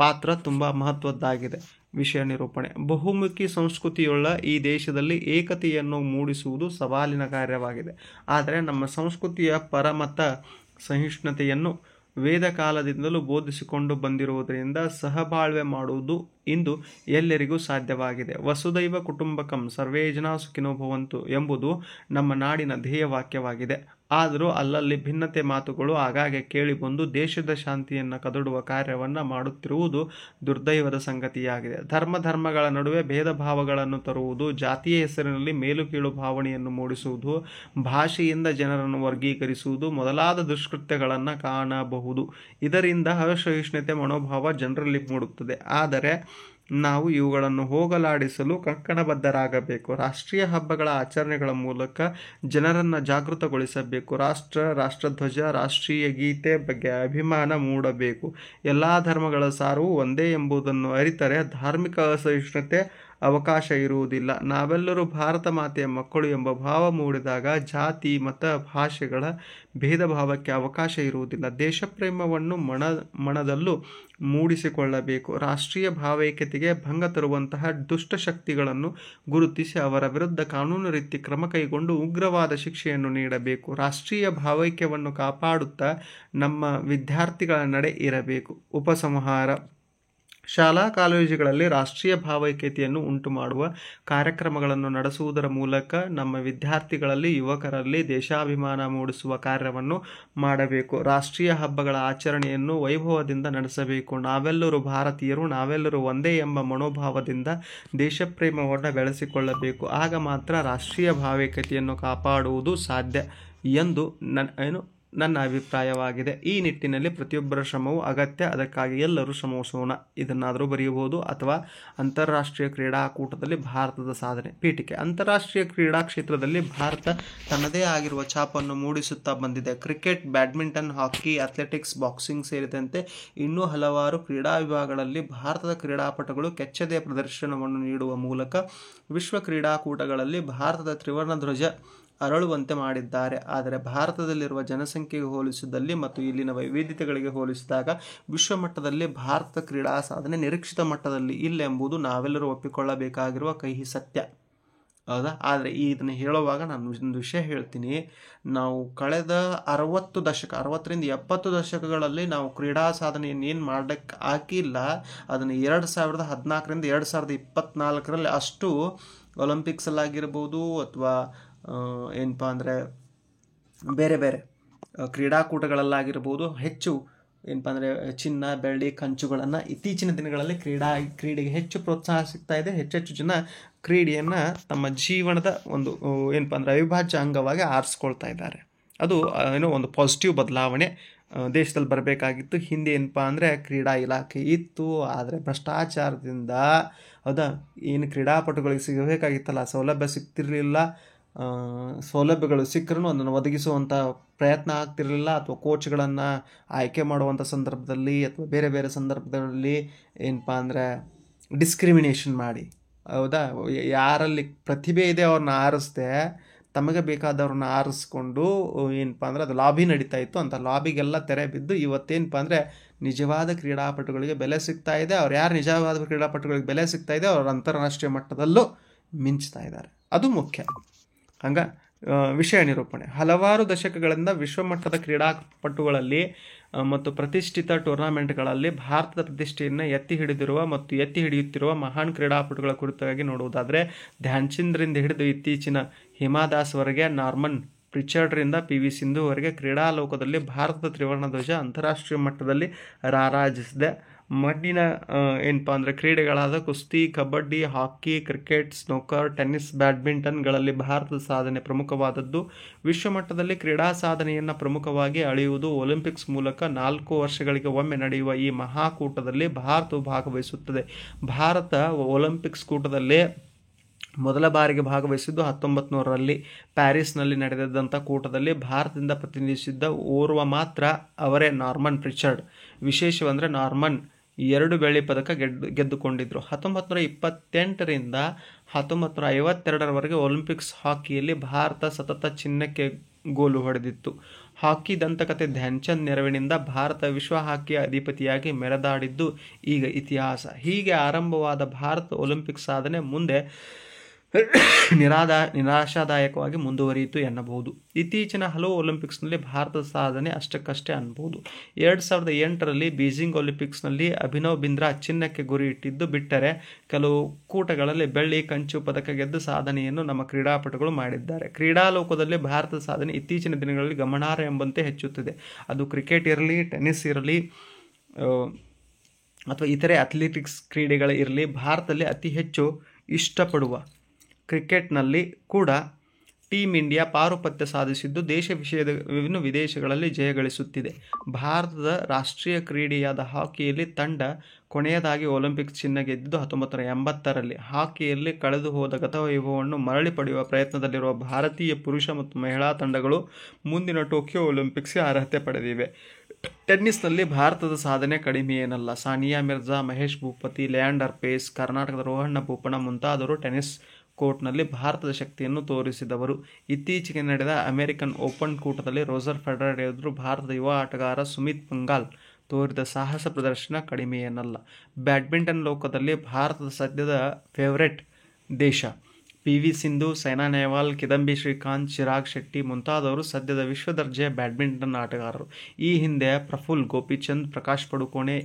ಪಾತ್ರ ತುಂಬ ಮಹತ್ವದ್ದಾಗಿದೆ. ವಿಷಯ ನಿರೂಪಣೆ. ಬಹುಮುಖಿ ಸಂಸ್ಕೃತಿಯುಳ್ಳ ಈ ದೇಶದಲ್ಲಿ ಏಕತೆಯನ್ನು ಮೂಡಿಸುವುದು ಸವಾಲಿನ ಕಾರ್ಯವಾಗಿದೆ. ಆದರೆ ನಮ್ಮ ಸಂಸ್ಕೃತಿಯ ಪರಮತ ಸಹಿಷ್ಣುತೆಯನ್ನು ವೇದ ಕಾಲದಿಂದಲೂ ಬೋಧಿಸಿಕೊಂಡು ಬಂದಿರುವುದರಿಂದ ಸಹಬಾಳ್ವೆ ಮಾಡುವುದು ಇಂದು ಎಲ್ಲರಿಗೂ ಸಾಧ್ಯವಾಗಿದೆ. ವಸುದೈವ ಕುಟುಂಬಕಂ ಸರ್ವೇ ಜನ ಸುಖಿನೋ ಭವಂತು ಎಂಬುದು ನಮ್ಮ ನಾಡಿನ ಧ್ಯೇಯವಾಕ್ಯವಾಗಿದೆ. ಆದರೂ ಅಲ್ಲಲ್ಲಿ ಭಿನ್ನತೆ ಮಾತುಗಳು ಆಗಾಗ್ಗೆ ಕೇಳಿಬಂದು ದೇಶದ ಶಾಂತಿಯನ್ನು ಕದಡುವ ಕಾರ್ಯವನ್ನು ಮಾಡುತ್ತಿರುವುದು ದುರ್ದೈವದ ಸಂಗತಿಯಾಗಿದೆ. ಧರ್ಮಗಳ ನಡುವೆ ಭೇದ ಭಾವಗಳನ್ನು ತರುವುದು, ಜಾತಿಯ ಹೆಸರಿನಲ್ಲಿ ಮೇಲು ಕೀಳು ಭಾವನೆಯನ್ನು ಮೂಡಿಸುವುದು, ಭಾಷೆಯಿಂದ ಜನರನ್ನು ವರ್ಗೀಕರಿಸುವುದು ಮೊದಲಾದ ದುಷ್ಕೃತ್ಯಗಳನ್ನು ಕಾಣಬಹುದು. ಇದರಿಂದ ಅಸಹಿಷ್ಣುತೆ ಮನೋಭಾವ ಜನರಲ್ಲಿ ಮೂಡುತ್ತದೆ. ಆದರೆ ನಾವು ಇವುಗಳನ್ನು ಹೋಗಲಾಡಿಸಲು ಕಂಕಣಬದ್ಧರಾಗಬೇಕು. ರಾಷ್ಟ್ರೀಯ ಹಬ್ಬಗಳ ಆಚರಣೆಗಳ ಮೂಲಕ ಜನರನ್ನು ಜಾಗೃತಗೊಳಿಸಬೇಕು. ರಾಷ್ಟ್ರಧ್ವಜ, ರಾಷ್ಟ್ರೀಯ ಗೀತೆ ಬಗ್ಗೆ ಅಭಿಮಾನ ಮೂಡಬೇಕು. ಎಲ್ಲ ಧರ್ಮಗಳ ಸಾರವು ಒಂದೇ ಎಂಬುದನ್ನು ಅರಿತರೆ ಧಾರ್ಮಿಕ ಅಸಹಿಷ್ಣುತೆ ಅವಕಾಶ ಇರುವುದಿಲ್ಲ. ನಾವೆಲ್ಲರೂ ಭಾರತ ಮಾತೆಯ ಮಕ್ಕಳು ಎಂಬ ಭಾವ ಮೂಡಿದಾಗ ಜಾತಿ, ಮತ, ಭಾಷೆಗಳ ಭೇದ ಭಾವಕ್ಕೆ ಅವಕಾಶ ಇರುವುದಿಲ್ಲ. ದೇಶಪ್ರೇಮವನ್ನು ಮನದಲ್ಲೂ ಮೂಡಿಸಿಕೊಳ್ಳಬೇಕು. ರಾಷ್ಟ್ರೀಯ ಭಾವೈಕ್ಯತೆಗೆ ಭಂಗ ತರುವಂತಹ ದುಷ್ಟಶಕ್ತಿಗಳನ್ನು ಗುರುತಿಸಿ ಅವರ ವಿರುದ್ಧ ಕಾನೂನು ರೀತಿ ಕ್ರಮ ಕೈಗೊಂಡು ಉಗ್ರವಾದ ಶಿಕ್ಷೆಯನ್ನು ನೀಡಬೇಕು. ರಾಷ್ಟ್ರೀಯ ಭಾವೈಕ್ಯವನ್ನು ಕಾಪಾಡುತ್ತಾ ನಮ್ಮ ವಿದ್ಯಾರ್ಥಿಗಳ ನಡೆ ಇರಬೇಕು. ಉಪಸಂಹಾರ. ಶಾಲಾ ಕಾಲೇಜುಗಳಲ್ಲಿ ರಾಷ್ಟ್ರೀಯ ಭಾವೈಕ್ಯತೆಯನ್ನು ಉಂಟು ಮಾಡುವ ಕಾರ್ಯಕ್ರಮಗಳನ್ನು ನಡೆಸುವುದರ ಮೂಲಕ ನಮ್ಮ ವಿದ್ಯಾರ್ಥಿಗಳಲ್ಲಿ, ಯುವಕರಲ್ಲಿ ದೇಶಾಭಿಮಾನ ಮೂಡಿಸುವ ಕಾರ್ಯವನ್ನು ಮಾಡಬೇಕು. ರಾಷ್ಟ್ರೀಯ ಹಬ್ಬಗಳ ಆಚರಣೆಯನ್ನು ವೈಭವದಿಂದ ನಡೆಸಬೇಕು. ನಾವೆಲ್ಲರೂ ಭಾರತೀಯರು, ನಾವೆಲ್ಲರೂ ಒಂದೇ ಎಂಬ ಮನೋಭಾವದಿಂದ ದೇಶಪ್ರೇಮವನ್ನು ಬೆಳೆಸಿಕೊಳ್ಳಬೇಕು. ಆಗ ಮಾತ್ರ ರಾಷ್ಟ್ರೀಯ ಭಾವೈಕ್ಯತೆಯನ್ನು ಕಾಪಾಡುವುದು ಸಾಧ್ಯ ಎಂದು ನನ್ನ ಅಭಿಪ್ರಾಯವಾಗಿದೆ. ಈ ನಿಟ್ಟಿನಲ್ಲಿ ಪ್ರತಿಯೊಬ್ಬರ ಶ್ರಮವು ಅಗತ್ಯ. ಅದಕ್ಕಾಗಿ ಎಲ್ಲರೂ ಶ್ರಮಿಸೋಣ. ಇದನ್ನಾದರೂ ಬರೆಯಬಹುದು. ಅಥವಾ ಅಂತಾರಾಷ್ಟ್ರೀಯ ಕ್ರೀಡಾಕೂಟದಲ್ಲಿ ಭಾರತದ ಸಾಧನೆ. ಪೀಠಿಕೆ. ಅಂತಾರಾಷ್ಟ್ರೀಯ ಕ್ರೀಡಾ ಕ್ಷೇತ್ರದಲ್ಲಿ ಭಾರತ ತನ್ನದೇ ಆಗಿರುವ ಛಾಪನ್ನು ಮೂಡಿಸುತ್ತಾ ಬಂದಿದೆ. ಕ್ರಿಕೆಟ್, ಬ್ಯಾಡ್ಮಿಂಟನ್, ಹಾಕಿ, ಅಥ್ಲೆಟಿಕ್ಸ್, ಬಾಕ್ಸಿಂಗ್ ಸೇರಿದಂತೆ ಇನ್ನೂ ಹಲವಾರು ಕ್ರೀಡಾ ವಿಭಾಗಗಳಲ್ಲಿ ಭಾರತದ ಕ್ರೀಡಾಪಟುಗಳು ಕೆಚ್ಚೆದೆಯ ಪ್ರದರ್ಶನವನ್ನು ನೀಡುವ ಮೂಲಕ ವಿಶ್ವ ಕ್ರೀಡಾಕೂಟಗಳಲ್ಲಿ ಭಾರತದ ತ್ರಿವರ್ಣ ಧ್ವಜ ಅರಳುವಂತೆ ಮಾಡಿದ್ದಾರೆ. ಆದರೆ ಭಾರತದಲ್ಲಿರುವ ಜನಸಂಖ್ಯೆಗೆ ಹೋಲಿಸಿದಲ್ಲಿ ಮತ್ತು ಇಲ್ಲಿನ ವೈವಿಧ್ಯತೆಗಳಿಗೆ ಹೋಲಿಸಿದಾಗ ವಿಶ್ವಮಟ್ಟದಲ್ಲಿ ಭಾರತದ ಕ್ರೀಡಾ ಸಾಧನೆ ನಿರೀಕ್ಷಿತ ಮಟ್ಟದಲ್ಲಿ ಇಲ್ಲ ಎಂಬುದು ನಾವೆಲ್ಲರೂ ಒಪ್ಪಿಕೊಳ್ಳಬೇಕಾಗಿರುವ ಕಹಿ ಸತ್ಯ. ಹೌದಾ? ಆದರೆ ಇದನ್ನು ಹೇಳುವಾಗ ನಾನು ಒಂದು ವಿಷಯ ಹೇಳ್ತೀನಿ. ನಾವು ಕಳೆದ 60ರಿಂದ 70 ದಶಕಗಳಲ್ಲಿ ನಾವು ಕ್ರೀಡಾ ಸಾಧನೆಯನ್ನು ಏನು ಮಾಡೋಕ್ಕೆ ಆಗಿಲ್ಲ, ಅದನ್ನು 2014ರಿಂದ 2024ರಲ್ಲಿ ಅಷ್ಟು ಒಲಿಂಪಿಕ್ಸಲ್ಲಾಗಿರ್ಬೋದು ಅಥವಾ ಏನಪ್ಪ ಅಂದರೆ ಬೇರೆ ಬೇರೆ ಕ್ರೀಡಾಕೂಟಗಳಲ್ಲಾಗಿರ್ಬೋದು ಹೆಚ್ಚು ಏನಪ್ಪ ಅಂದರೆ ಚಿನ್ನ, ಬೆಳ್ಳಿ, ಕಂಚುಗಳನ್ನು ಇತ್ತೀಚಿನ ದಿನಗಳಲ್ಲಿ ಕ್ರೀಡೆಗೆ ಹೆಚ್ಚು ಪ್ರೋತ್ಸಾಹ ಸಿಗ್ತಾ ಇದೆ. ಹೆಚ್ಚೆಚ್ಚು ಜನ ಕ್ರೀಡೆಯನ್ನು ತಮ್ಮ ಜೀವನದ ಒಂದು ಏನಪ್ಪ ಅಂದರೆ ಅವಿಭಾಜ್ಯ ಅಂಗವಾಗಿ ಆರಿಸ್ಕೊಳ್ತಾ ಇದ್ದಾರೆ. ಅದು ಒಂದು ಪಾಸಿಟಿವ್ ಬದಲಾವಣೆ ದೇಶದಲ್ಲಿ ಬರಬೇಕಾಗಿತ್ತು. ಹಿಂದೆ ಏನಪ್ಪ ಅಂದರೆ ಕ್ರೀಡಾ ಇಲಾಖೆ ಇತ್ತು, ಆದರೆ ಭ್ರಷ್ಟಾಚಾರದಿಂದ ಹೌದಾ ಏನು ಕ್ರೀಡಾಪಟುಗಳಿಗೆ ಸಿಗಬೇಕಾಗಿತ್ತಲ್ಲ ಸೌಲಭ್ಯ ಸಿಗ್ತಿರಲಿಲ್ಲ. ಸೌಲಭ್ಯಗಳು ಸಿಕ್ಕರೂ ಅದನ್ನು ಒದಗಿಸುವಂಥ ಪ್ರಯತ್ನ ಆಗ್ತಿರಲಿಲ್ಲ. ಅಥವಾ ಕೋಚ್ಗಳನ್ನು ಆಯ್ಕೆ ಮಾಡುವಂಥ ಸಂದರ್ಭದಲ್ಲಿ ಅಥವಾ ಬೇರೆ ಬೇರೆ ಸಂದರ್ಭದಲ್ಲಿ ಏನಪ್ಪ ಅಂದರೆ ಡಿಸ್ಕ್ರಿಮಿನೇಷನ್ ಮಾಡಿ ಹೌದಾ ಯಾರಲ್ಲಿ ಪ್ರತಿಭೆ ಇದೆ ಅವ್ರನ್ನ ಆರಿಸ್ದೆ ತಮಗೆ ಬೇಕಾದವ್ರನ್ನ ಆರಿಸ್ಕೊಂಡು ಏನಪ್ಪ ಅಂದರೆ ಅದು ಲಾಬಿ ನಡೀತಾ ಇತ್ತು. ಅಂಥ ಲಾಬಿಗೆಲ್ಲ ತೆರೆ ಬಿದ್ದು ಇವತ್ತೇನಪ್ಪ ಅಂದರೆ ನಿಜವಾದ ಕ್ರೀಡಾಪಟುಗಳಿಗೆ ಬೆಲೆ ಸಿಗ್ತಾ ಇದೆ. ಅವ್ರು ಯಾರು ನಿಜವಾದ ಕ್ರೀಡಾಪಟುಗಳಿಗೆ ಬೆಲೆ ಸಿಗ್ತಾ ಇದೆ ಅವ್ರು ಅಂತಾರಾಷ್ಟ್ರೀಯ ಮಟ್ಟದಲ್ಲೂ ಮಿಂಚ್ತಾ ಇದ್ದಾರೆ. ಅದು ಮುಖ್ಯ. ವಿಷಯ ನಿರೂಪಣೆ. ಹಲವಾರು ದಶಕಗಳಿಂದ ವಿಶ್ವಮಟ್ಟದ ಕ್ರೀಡಾಪಟುಗಳಲ್ಲಿ ಮತ್ತು ಪ್ರತಿಷ್ಠಿತ ಟೂರ್ನಾಮೆಂಟ್ಗಳಲ್ಲಿ ಭಾರತದ ಪ್ರತಿಷ್ಠೆಯನ್ನು ಎತ್ತಿ ಹಿಡಿಯುತ್ತಿರುವ ಮಹಾನ್ ಕ್ರೀಡಾಪಟುಗಳ ಕುರಿತಾಗಿ ನೋಡುವುದಾದರೆ ಧ್ಯಾನ್ ಚಂದ್ರಿಂದ ಹಿಡಿದು ಇತ್ತೀಚಿನ ಹಿಮಾ ದಾಸ್ವರೆಗೆ, ನಾರ್ಮನ್ ಪ್ರಿಚರ್ಡ್ರಿಂದ PV ಸಿಂಧುವರೆಗೆ ಕ್ರೀಡಾ ಲೋಕದಲ್ಲಿ ಭಾರತದ ತ್ರಿವರ್ಣ ಧ್ವಜ ಅಂತಾರಾಷ್ಟ್ರೀಯ ಮಟ್ಟದಲ್ಲಿ ರಾರಾಜಿಸಿದೆ. ಮಣ್ಣಿನ ಏನಪ್ಪ ಅಂದರೆ ಕ್ರೀಡೆಗಳಾದ ಕುಸ್ತಿ, ಕಬಡ್ಡಿ, ಹಾಕಿ, ಕ್ರಿಕೆಟ್, ಸ್ನೂಕರ್, ಟೆನ್ನಿಸ್, ಬ್ಯಾಡ್ಮಿಂಟನ್ಗಳಲ್ಲಿ ಭಾರತದ ಸಾಧನೆ ಪ್ರಮುಖವಾದದ್ದು. ವಿಶ್ವಮಟ್ಟದಲ್ಲಿ ಕ್ರೀಡಾ ಸಾಧನೆಯನ್ನು ಪ್ರಮುಖವಾಗಿ ಅಳೆಯುವುದು ಒಲಿಂಪಿಕ್ಸ್ ಮೂಲಕ 4 ವರ್ಷಗಳಿಗೆ ಒಮ್ಮೆ ನಡೆಯುವ ಈ ಮಹಾಕೂಟದಲ್ಲಿ ಭಾರತವು ಭಾಗವಹಿಸುತ್ತದೆ. ಭಾರತ ಒಲಿಂಪಿಕ್ಸ್ ಕೂಟದಲ್ಲಿ ಮೊದಲ ಬಾರಿಗೆ ಭಾಗವಹಿಸಿದ್ದು 1900ರಲ್ಲಿ ಪ್ಯಾರಿಸ್ನಲ್ಲಿ ನಡೆದಿದ್ದಂಥ ಕೂಟದಲ್ಲಿ ಭಾರತದಿಂದ ಪ್ರತಿನಿಧಿಸಿದ್ದ ಓರ್ವ ಮಾತ್ರ ಅವರೇ ನಾರ್ಮನ್ ಪ್ರಿಚರ್ಡ್. ವಿಶೇಷವೆಂದರೆ ನಾರ್ಮನ್ 2 ಬೆಳ್ಳಿ ಪದಕ ಗೆದ್ದುಕೊಂಡಿದ್ದರು. 1928ರಿಂದ 1952ರವರೆಗೆ ಒಲಿಂಪಿಕ್ಸ್ ಹಾಕಿಯಲ್ಲಿ ಭಾರತ ಸತತ ಚಿನ್ನಕ್ಕೆ ಗೋಲು ಹೊಡೆದಿತ್ತು. ಹಾಕಿ ದಂತಕತೆ ಧ್ಯಾನ್ಚಂದ್ ನೆರವಿನಿಂದ ಭಾರತ ವಿಶ್ವ ಹಾಕಿಯ ಅಧಿಪತಿಯಾಗಿ ಮೆರೆದಾಡಿದ್ದು ಈಗ ಇತಿಹಾಸ. ಹೀಗೆ ಆರಂಭವಾದ ಭಾರತ ಒಲಿಂಪಿಕ್ ಸಾಧನೆ ಮುಂದೆ ನಿರಾಶಾದಾಯಕವಾಗಿ ಮುಂದುವರಿಯಿತು ಎನ್ನಬಹುದು. ಇತ್ತೀಚಿನ ಹಲವು ಒಲಿಂಪಿಕ್ಸ್ನಲ್ಲಿ ಭಾರತದ ಸಾಧನೆ ಅಷ್ಟಕ್ಕಷ್ಟೇ ಅನ್ನಬಹುದು. 2008ರಲ್ಲಿ ಬೀಜಿಂಗ್ ಒಲಿಂಪಿಕ್ಸ್ನಲ್ಲಿ ಅಭಿನವ್ ಬಿಂದ್ರಾ ಚಿನ್ನಕ್ಕೆ ಗುರಿ ಇಟ್ಟಿದ್ದು ಬಿಟ್ಟರೆ ಕೆಲವು ಕೂಟಗಳಲ್ಲಿ ಬೆಳ್ಳಿ, ಕಂಚು ಪದಕ ಗೆದ್ದು ಸಾಧನೆಯನ್ನು ನಮ್ಮ ಕ್ರೀಡಾಪಟುಗಳು ಮಾಡಿದ್ದಾರೆ. ಕ್ರೀಡಾಲೋಕದಲ್ಲಿ ಭಾರತದ ಸಾಧನೆ ಇತ್ತೀಚಿನ ದಿನಗಳಲ್ಲಿ ಗಮನಾರ್ಹ ಎಂಬಂತೆ ಹೆಚ್ಚುತ್ತಿದೆ. ಅದು ಕ್ರಿಕೆಟ್ ಇರಲಿ, ಟೆನ್ನಿಸ್ ಇರಲಿ ಅಥವಾ ಇತರೆ ಅಥ್ಲೆಟಿಕ್ಸ್ ಕ್ರೀಡೆಗಳು ಇರಲಿ, ಭಾರತದಲ್ಲಿ ಅತಿ ಹೆಚ್ಚು ಇಷ್ಟಪಡುವ ಕ್ರಿಕೆಟ್ನಲ್ಲಿ ಕೂಡ ಟೀಮ್ ಇಂಡಿಯಾ ಪಾರುಪತ್ಯ ಸಾಧಿಸಿದ್ದು ವಿದೇಶಗಳಲ್ಲಿ ಜಯಗಳಿಸುತ್ತಿದೆ. ಭಾರತದ ರಾಷ್ಟ್ರೀಯ ಕ್ರೀಡೆಯಾದ ಹಾಕಿಯಲ್ಲಿ ತಂಡ ಕೊನೆಯದಾಗಿ ಒಲಿಂಪಿಕ್ಸ್ ಚಿನ್ನ ಗೆದ್ದಿದ್ದು 1980ರಲ್ಲಿ. ಹಾಕಿಯಲ್ಲಿ ಕಳೆದು ಹೋದ ಗತವೈಭವವನ್ನು ಮರಳಿ ಪಡೆಯುವ ಪ್ರಯತ್ನದಲ್ಲಿರುವ ಭಾರತೀಯ ಪುರುಷ ಮತ್ತು ಮಹಿಳಾ ತಂಡಗಳು ಮುಂದಿನ ಟೋಕಿಯೋ ಒಲಿಂಪಿಕ್ಸ್ಗೆ ಅರ್ಹತೆ ಪಡೆದಿವೆ. ಟೆನ್ನಿಸ್ನಲ್ಲಿ ಭಾರತದ ಸಾಧನೆ ಕಡಿಮೆಯೇನಲ್ಲ. ಸಾನಿಯಾ ಮಿರ್ಜಾ, ಮಹೇಶ್ ಭೂಪತಿ, ಲಿಯಾಂಡರ್ ಪೇಸ್, ಕರ್ನಾಟಕದ ರೋಹಣ್ಣ ಬೋಪಣ್ಣ ಮುಂತಾದವರು ಟೆನ್ನಿಸ್ ಕೋರ್ಟ್ನಲ್ಲಿ ಭಾರತದ ಶಕ್ತಿಯನ್ನು ತೋರಿಸಿದವರು. ಇತ್ತೀಚೆಗೆ ನಡೆದ ಅಮೆರಿಕನ್ ಓಪನ್ ಕೂಟದಲ್ಲಿ ರೋಜರ್ ಫೆಡರರ್ ಎದುರು ಭಾರತದ ಯುವ ಆಟಗಾರ ಸುಮಿತ್ ಪಂಗಾಲ್ ತೋರಿದ ಸಾಹಸ ಪ್ರದರ್ಶನ ಕಡಿಮೆಯೇನಲ್ಲ. ಬ್ಯಾಡ್ಮಿಂಟನ್ ಲೋಕದಲ್ಲಿ ಭಾರತದ ಸದ್ಯದ ಫೇವರೇಟ್ ದೇಶ ಪಿ.ವಿ. ಸಿಂಧು, ಸೈನಾ ನೆಹ್ವಾಲ್, ಕಿದಂಬಿ ಶ್ರೀಕಾಂತ್, ಚಿರಾಗ್ ಶೆಟ್ಟಿ ಮುಂತಾದವರು ಸದ್ಯದ ವಿಶ್ವದರ್ಜೆಯ ಬ್ಯಾಡ್ಮಿಂಟನ್ ಆಟಗಾರರು. ಈ ಹಿಂದೆ ಪ್ರಫುಲ್ ಗೋಪಿಚಂದ್, ಪ್ರಕಾಶ್ ಪಡುಕೋಣೆ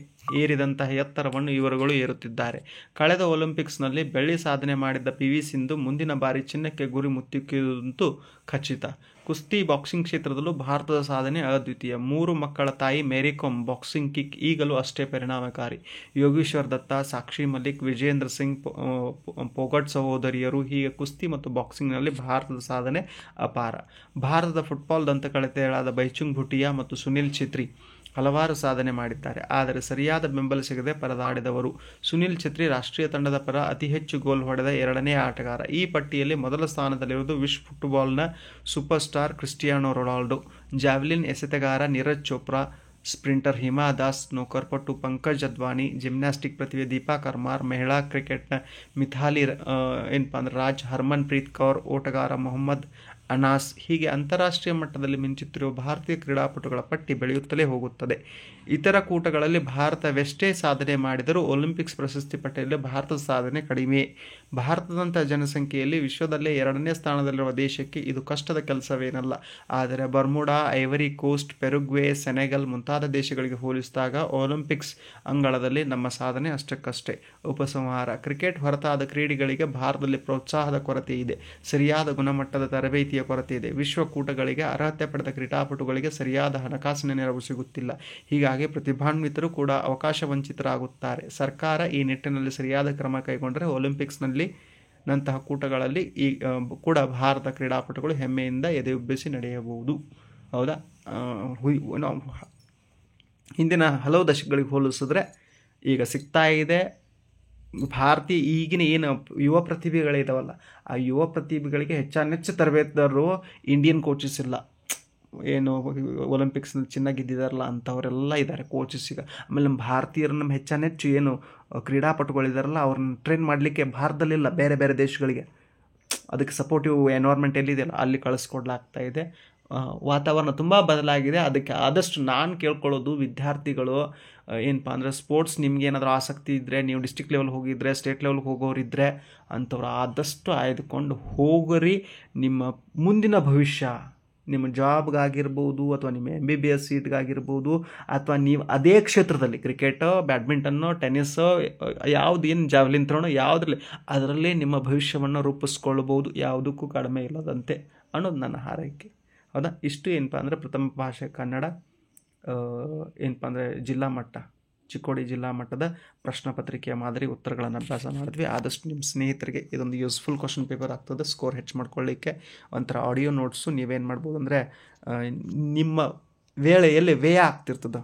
ಏರಿದಂತಹ ಎತ್ತರವನ್ನು ಇವರುಗಳು ಏರುತ್ತಿದ್ದಾರೆ. ಕಳೆದ ಒಲಿಂಪಿಕ್ಸ್ನಲ್ಲಿ ಬೆಳ್ಳಿ ಸಾಧನೆ ಮಾಡಿದ್ದ ಪಿ.ವಿ. ಸಿಂಧು ಮುಂದಿನ ಬಾರಿ ಚಿನ್ನಕ್ಕೆ ಗುರಿ ಮುತ್ತಿಕ್ಕುವುದಂತೂ ಖಚಿತ. ಕುಸ್ತಿ, ಬಾಕ್ಸಿಂಗ್ ಕ್ಷೇತ್ರದಲ್ಲೂ ಭಾರತದ ಸಾಧನೆ ಅದ್ವಿತೀಯ. 3 ಮಕ್ಕಳ ತಾಯಿ ಮೇರಿ ಕೋಮ್ ಬಾಕ್ಸಿಂಗ್ ಕಿಕ್ ಈಗಲೂ ಅಷ್ಟೇ ಪರಿಣಾಮಕಾರಿ. ಯೋಗೇಶ್ವರ್ ದತ್ತ, ಸಾಕ್ಷಿ ಮಲಿಕ್, ವಿಜೇಂದ್ರ ಸಿಂಗ್ ಪೋಗಟ್ ಸಹೋದರಿಯರು ಹೀಗೆ ಕುಸ್ತಿ ಮತ್ತು ಬಾಕ್ಸಿಂಗ್ನಲ್ಲಿ ಭಾರತದ ಸಾಧನೆ ಅಪಾರ. ಭಾರತದ ಫುಟ್ಬಾಲ್ ದಂತಕಥೆಗಳಾದ ಬೈಚುಂಗ್ ಭುಟಿಯಾ ಮತ್ತು ಸುನಿಲ್ ಛೇತ್ರಿ ಹಲವಾರು ಸಾಧನೆ ಮಾಡಿದ್ದಾರೆ. ಆದರೆ ಸರಿಯಾದ ಬೆಂಬಲ ಸಿಗದೆ ಪರದಾಡಿದವರು. ಸುನಿಲ್ ಛೇತ್ರಿ ರಾಷ್ಟ್ರೀಯ ತಂಡದ ಪರ ಅತಿ ಹೆಚ್ಚು ಗೋಲ್ ಹೊಡೆದ 2ನೇ ಆಟಗಾರ. ಈ ಪಟ್ಟಿಯಲ್ಲಿ ಮೊದಲ ಸ್ಥಾನದಲ್ಲಿರುವುದು ವಿಶ್ವ ಫುಟ್ಬಾಲ್ನ super star Cristiano Ronaldo. Javelin ಎಸೆತಗಾರ ನೀರಜ್ ಚೋಪ್ರಾ, ಸ್ಪ್ರಿಂಟರ್ ಹಿಮಾ ದಾಸ್, ಸ್ನೂಕರ್ಪಟು ಪಂಕಜ್ ಅದ್ವಾನಿ, ಜಿಮ್ನಾಸ್ಟಿಕ್ ಪ್ರತಿಭೆ ದೀಪಾ ಕರ್ಮಾರ್, ಮಹಿಳಾ ಕ್ರಿಕೆಟ್ನ ಮಿಥಾಲಿ ರಾಜ್, ಹರ್ಮನ್ ಪ್ರೀತ್ ಕೌರ್, ಓಟಗಾರ ಮೊಹಮ್ಮದ್ ಅನಾಸ್ ಹೀಗೆ ಅಂತಾರಾಷ್ಟ್ರೀಯ ಮಟ್ಟದಲ್ಲಿ ಮಿಂಚುತ್ತಿರುವ ಭಾರತೀಯ ಕ್ರೀಡಾಪಟುಗಳ ಪಟ್ಟಿ ಬೆಳೆಯುತ್ತಲೇ ಹೋಗುತ್ತದೆ. ಇತರ ಕೂಟಗಳಲ್ಲಿ ಭಾರತವೆಷ್ಟೇ ಸಾಧನೆ ಮಾಡಿದರೂ ಒಲಿಂಪಿಕ್ಸ್ ಪ್ರಶಸ್ತಿ ಪಟ್ಟಿಯಲ್ಲಿ ಭಾರತದ ಸಾಧನೆ ಕಡಿಮೆ. ಭಾರತದಂಥ ಜನಸಂಖ್ಯೆಯಲ್ಲಿ ವಿಶ್ವದಲ್ಲೇ 2ನೇ ಸ್ಥಾನದಲ್ಲಿರುವ ದೇಶಕ್ಕೆ ಇದು ಕಷ್ಟದ ಕೆಲಸವೇನಲ್ಲ. ಆದರೆ Bermuda, ivory coast, Paraguay, Senegal ಮುಂತಾದ ದೇಶಗಳಿಗೆ ಹೋಲಿಸಿದಾಗ ಒಲಿಂಪಿಕ್ಸ್ ಅಂಗಳದಲ್ಲಿ ನಮ್ಮ ಸಾಧನೆ ಅಷ್ಟಕ್ಕಷ್ಟೇ. ಉಪಸಂಹಾರ: ಕ್ರಿಕೆಟ್ ಹೊರತಾದ ಕ್ರೀಡೆಗಳಿಗೆ ಭಾರತದಲ್ಲಿ ಪ್ರೋತ್ಸಾಹದ ಕೊರತೆ ಇದೆ. ಸರಿಯಾದ ಗುಣಮಟ್ಟದ ತರಬೇತಿಯ ಕೊರತೆ ಇದೆ. ವಿಶ್ವಕೂಟಗಳಿಗೆ ಅರ್ಹತೆ ಪಡೆದ ಕ್ರೀಡಾಪಟುಗಳಿಗೆ ಸರಿಯಾದ ಹಣಕಾಸಿನ ನೆರವು ಸಿಗುತ್ತಿಲ್ಲ. ಹೀಗಾಗಿ ಪ್ರತಿಭಾನ್ವಿತರು ಕೂಡ ಅವಕಾಶ ವಂಚಿತರಾಗುತ್ತಾರೆ. ಸರ್ಕಾರ ಈ ನಿಟ್ಟಿನಲ್ಲಿ ಸರಿಯಾದ ಕ್ರಮ ಕೈಗೊಂಡರೆ ಒಲಿಂಪಿಕ್ಸ್ನಲ್ಲಿ ನಂತಹ ಕೂಟಗಳಲ್ಲಿ ಕೂಡ ಭಾರತ ಕ್ರೀಡಾಪಟುಗಳು ಹೆಮ್ಮೆಯಿಂದ ಎದೆಯುಬ್ಬಿಸಿ ನಡೆಯಬಹುದು. ಹೌದಾ? ಹಿಂದಿನ ಹಲವು ದಶಕಗಳಿಗೆ ಹೋಲಿಸಿದ್ರೆ ಈಗ ಸಿಗ್ತಾ ಇದೆ. ಭಾರತೀಯ ಈಗಿನ ಏನು ಯುವ ಪ್ರತಿಭೆಗಳಿದಾವಲ್ಲ, ಆ ಯುವ ಪ್ರತಿಭೆಗಳಿಗೆ ಹೆಚ್ಚಾನೆಚ್ಚು ತರಬೇತುದಾರರು ಇಂಡಿಯನ್ ಕೋಚಸ್ ಇಲ್ಲ. ಏನು ಒಲಿಂಪಿಕ್ಸ್ನಲ್ಲಿ ಚಿನ್ನ ಗೆದ್ದಿದಾರಲ್ಲ ಅಂಥವರೆಲ್ಲ ಇದ್ದಾರೆ ಕೋಚಸ್ ಈಗ. ಆಮೇಲೆ ನಮ್ಮ ಭಾರತೀಯರು ನಮ್ಮ ಹೆಚ್ಚಾನೆಚ್ಚು ಏನು ಕ್ರೀಡಾಪಟುಗಳಿದಾರಲ್ಲ ಅವ್ರನ್ನ ಟ್ರೈನ್ ಮಾಡಲಿಕ್ಕೆ ಭಾರತದಲ್ಲಿಲ್ಲ, ಬೇರೆ ಬೇರೆ ದೇಶಗಳಿಗೆ. ಅದಕ್ಕೆ ಸಪೋರ್ಟಿವ್ ಎನ್ವೈರ್ಮೆಂಟ್ ಎಲ್ಲಿದೆಯಲ್ಲ ಅಲ್ಲಿ ಕಳಿಸ್ಕೊಡ್ಲಾಗ್ತಾ ಇದೆ. ವಾತಾವರಣ ತುಂಬ ಬದಲಾಗಿದೆ. ಅದಕ್ಕೆ ಆದಷ್ಟು ನಾನು ಕೇಳ್ಕೊಳ್ಳೋದು ವಿದ್ಯಾರ್ಥಿಗಳು ಏನಪ್ಪ ಅಂದರೆ ಸ್ಪೋರ್ಟ್ಸ್ ನಿಮ್ಗೆ ಏನಾದರೂ ಆಸಕ್ತಿ ಇದ್ದರೆ, ನೀವು ಡಿಸ್ಟ್ರಿಕ್ಟ್ ಲೆವೆಲ್ ಹೋಗಿದ್ದರೆ, ಸ್ಟೇಟ್ ಲೆವೆಲ್ಗೆ ಹೋಗೋರಿದ್ದರೆ ಅಂಥವ್ರು ಆದಷ್ಟು ಆಯ್ದುಕೊಂಡು ಹೋಗ್ರಿ. ನಿಮ್ಮ ಮುಂದಿನ ಭವಿಷ್ಯ ನಿಮ್ಮ ಜಾಬ್ಗಾಗಿರ್ಬೋದು ಅಥವಾ ನಿಮ್ಮ MBBS ಸೀಟ್ಗಾಗಿರ್ಬೋದು ಅಥವಾ ನೀವು ಅದೇ ಕ್ಷೇತ್ರದಲ್ಲಿ ಕ್ರಿಕೆಟೋ, ಬ್ಯಾಡ್ಮಿಂಟನ್ನೋ, ಟೆನ್ನಿಸ್ಸೋ, ಯಾವುದು ಏನು ಜಾವ್ಲಿನ್ ಥ್ರೋನೋ ಯಾವುದ್ರಲ್ಲಿ ಅದರಲ್ಲೇ ನಿಮ್ಮ ಭವಿಷ್ಯವನ್ನು ರೂಪಿಸ್ಕೊಳ್ಬೋದು, ಯಾವುದಕ್ಕೂ ಕಡಿಮೆ ಇಲ್ಲದಂತೆ ಅನ್ನೋದು ನನ್ನ ಹಾರೈಕೆ. ಹೌದಾ? ಇಷ್ಟು ಏನಪ್ಪ ಅಂದರೆ ಪ್ರಥಮ ಭಾಷೆ ಕನ್ನಡ ಏನಪ್ಪ ಅಂದರೆ ಜಿಲ್ಲಾ ಮಟ್ಟ, ಚಿಕ್ಕೋಡಿ ಜಿಲ್ಲಾ ಮಟ್ಟದ ಪ್ರಶ್ನೆ ಪತ್ರಿಕೆಯ ಮಾದರಿ ಉತ್ತರಗಳನ್ನು ಅಭ್ಯಾಸ ಮಾಡಿದ್ವಿ. ಆದಷ್ಟು ನಿಮ್ಮ ಸ್ನೇಹಿತರಿಗೆ ಇದೊಂದು ಯೂಸ್ಫುಲ್ ಕ್ವಶನ್ ಪೇಪರ್ ಆಗ್ತದೆ. ಸ್ಕೋರ್ ಹೆಚ್ಚು ಮಾಡ್ಕೊಳ್ಳಿಕ್ಕೆ ಒಂಥರ ಆಡಿಯೋ ನೋಟ್ಸು ನೀವೇನು ಮಾಡ್ಬೋದು ಅಂದರೆ ನಿಮ್ಮ ವೇಳೆಯಲ್ಲಿ ವ್ಯಯ ಆಗ್ತಿರ್ತದೆ.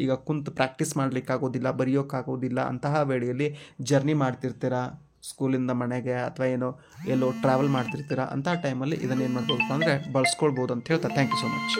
ಈಗ ಕುಂತು ಪ್ರಾಕ್ಟೀಸ್ ಮಾಡಲಿಕ್ಕಾಗೋದಿಲ್ಲ, ಬರೆಯೋಕ್ಕಾಗೋದಿಲ್ಲ, ಅಂತಹ ವೇಳೆಯಲ್ಲಿ ಜರ್ನಿ ಮಾಡ್ತಿರ್ತೀರ, ಸ್ಕೂಲಿಂದ ಮನೆಗೆ ಅಥವಾ ಏನೋ ಎಲ್ಲೋ ಟ್ರಾವೆಲ್ ಮಾಡ್ತಿರ್ತೀರ ಅಂಥ ಟೈಮಲ್ಲಿ ಇದನ್ನು ಏನು ಮಾಡ್ಬೋದಪ್ಪ ಅಂದರೆ ಬಳಸ್ಕೊಳ್ಬೋದು ಅಂತ ಹೇಳ್ತಾ ಥ್ಯಾಂಕ್ ಯು ಸೊ ಮಚ್.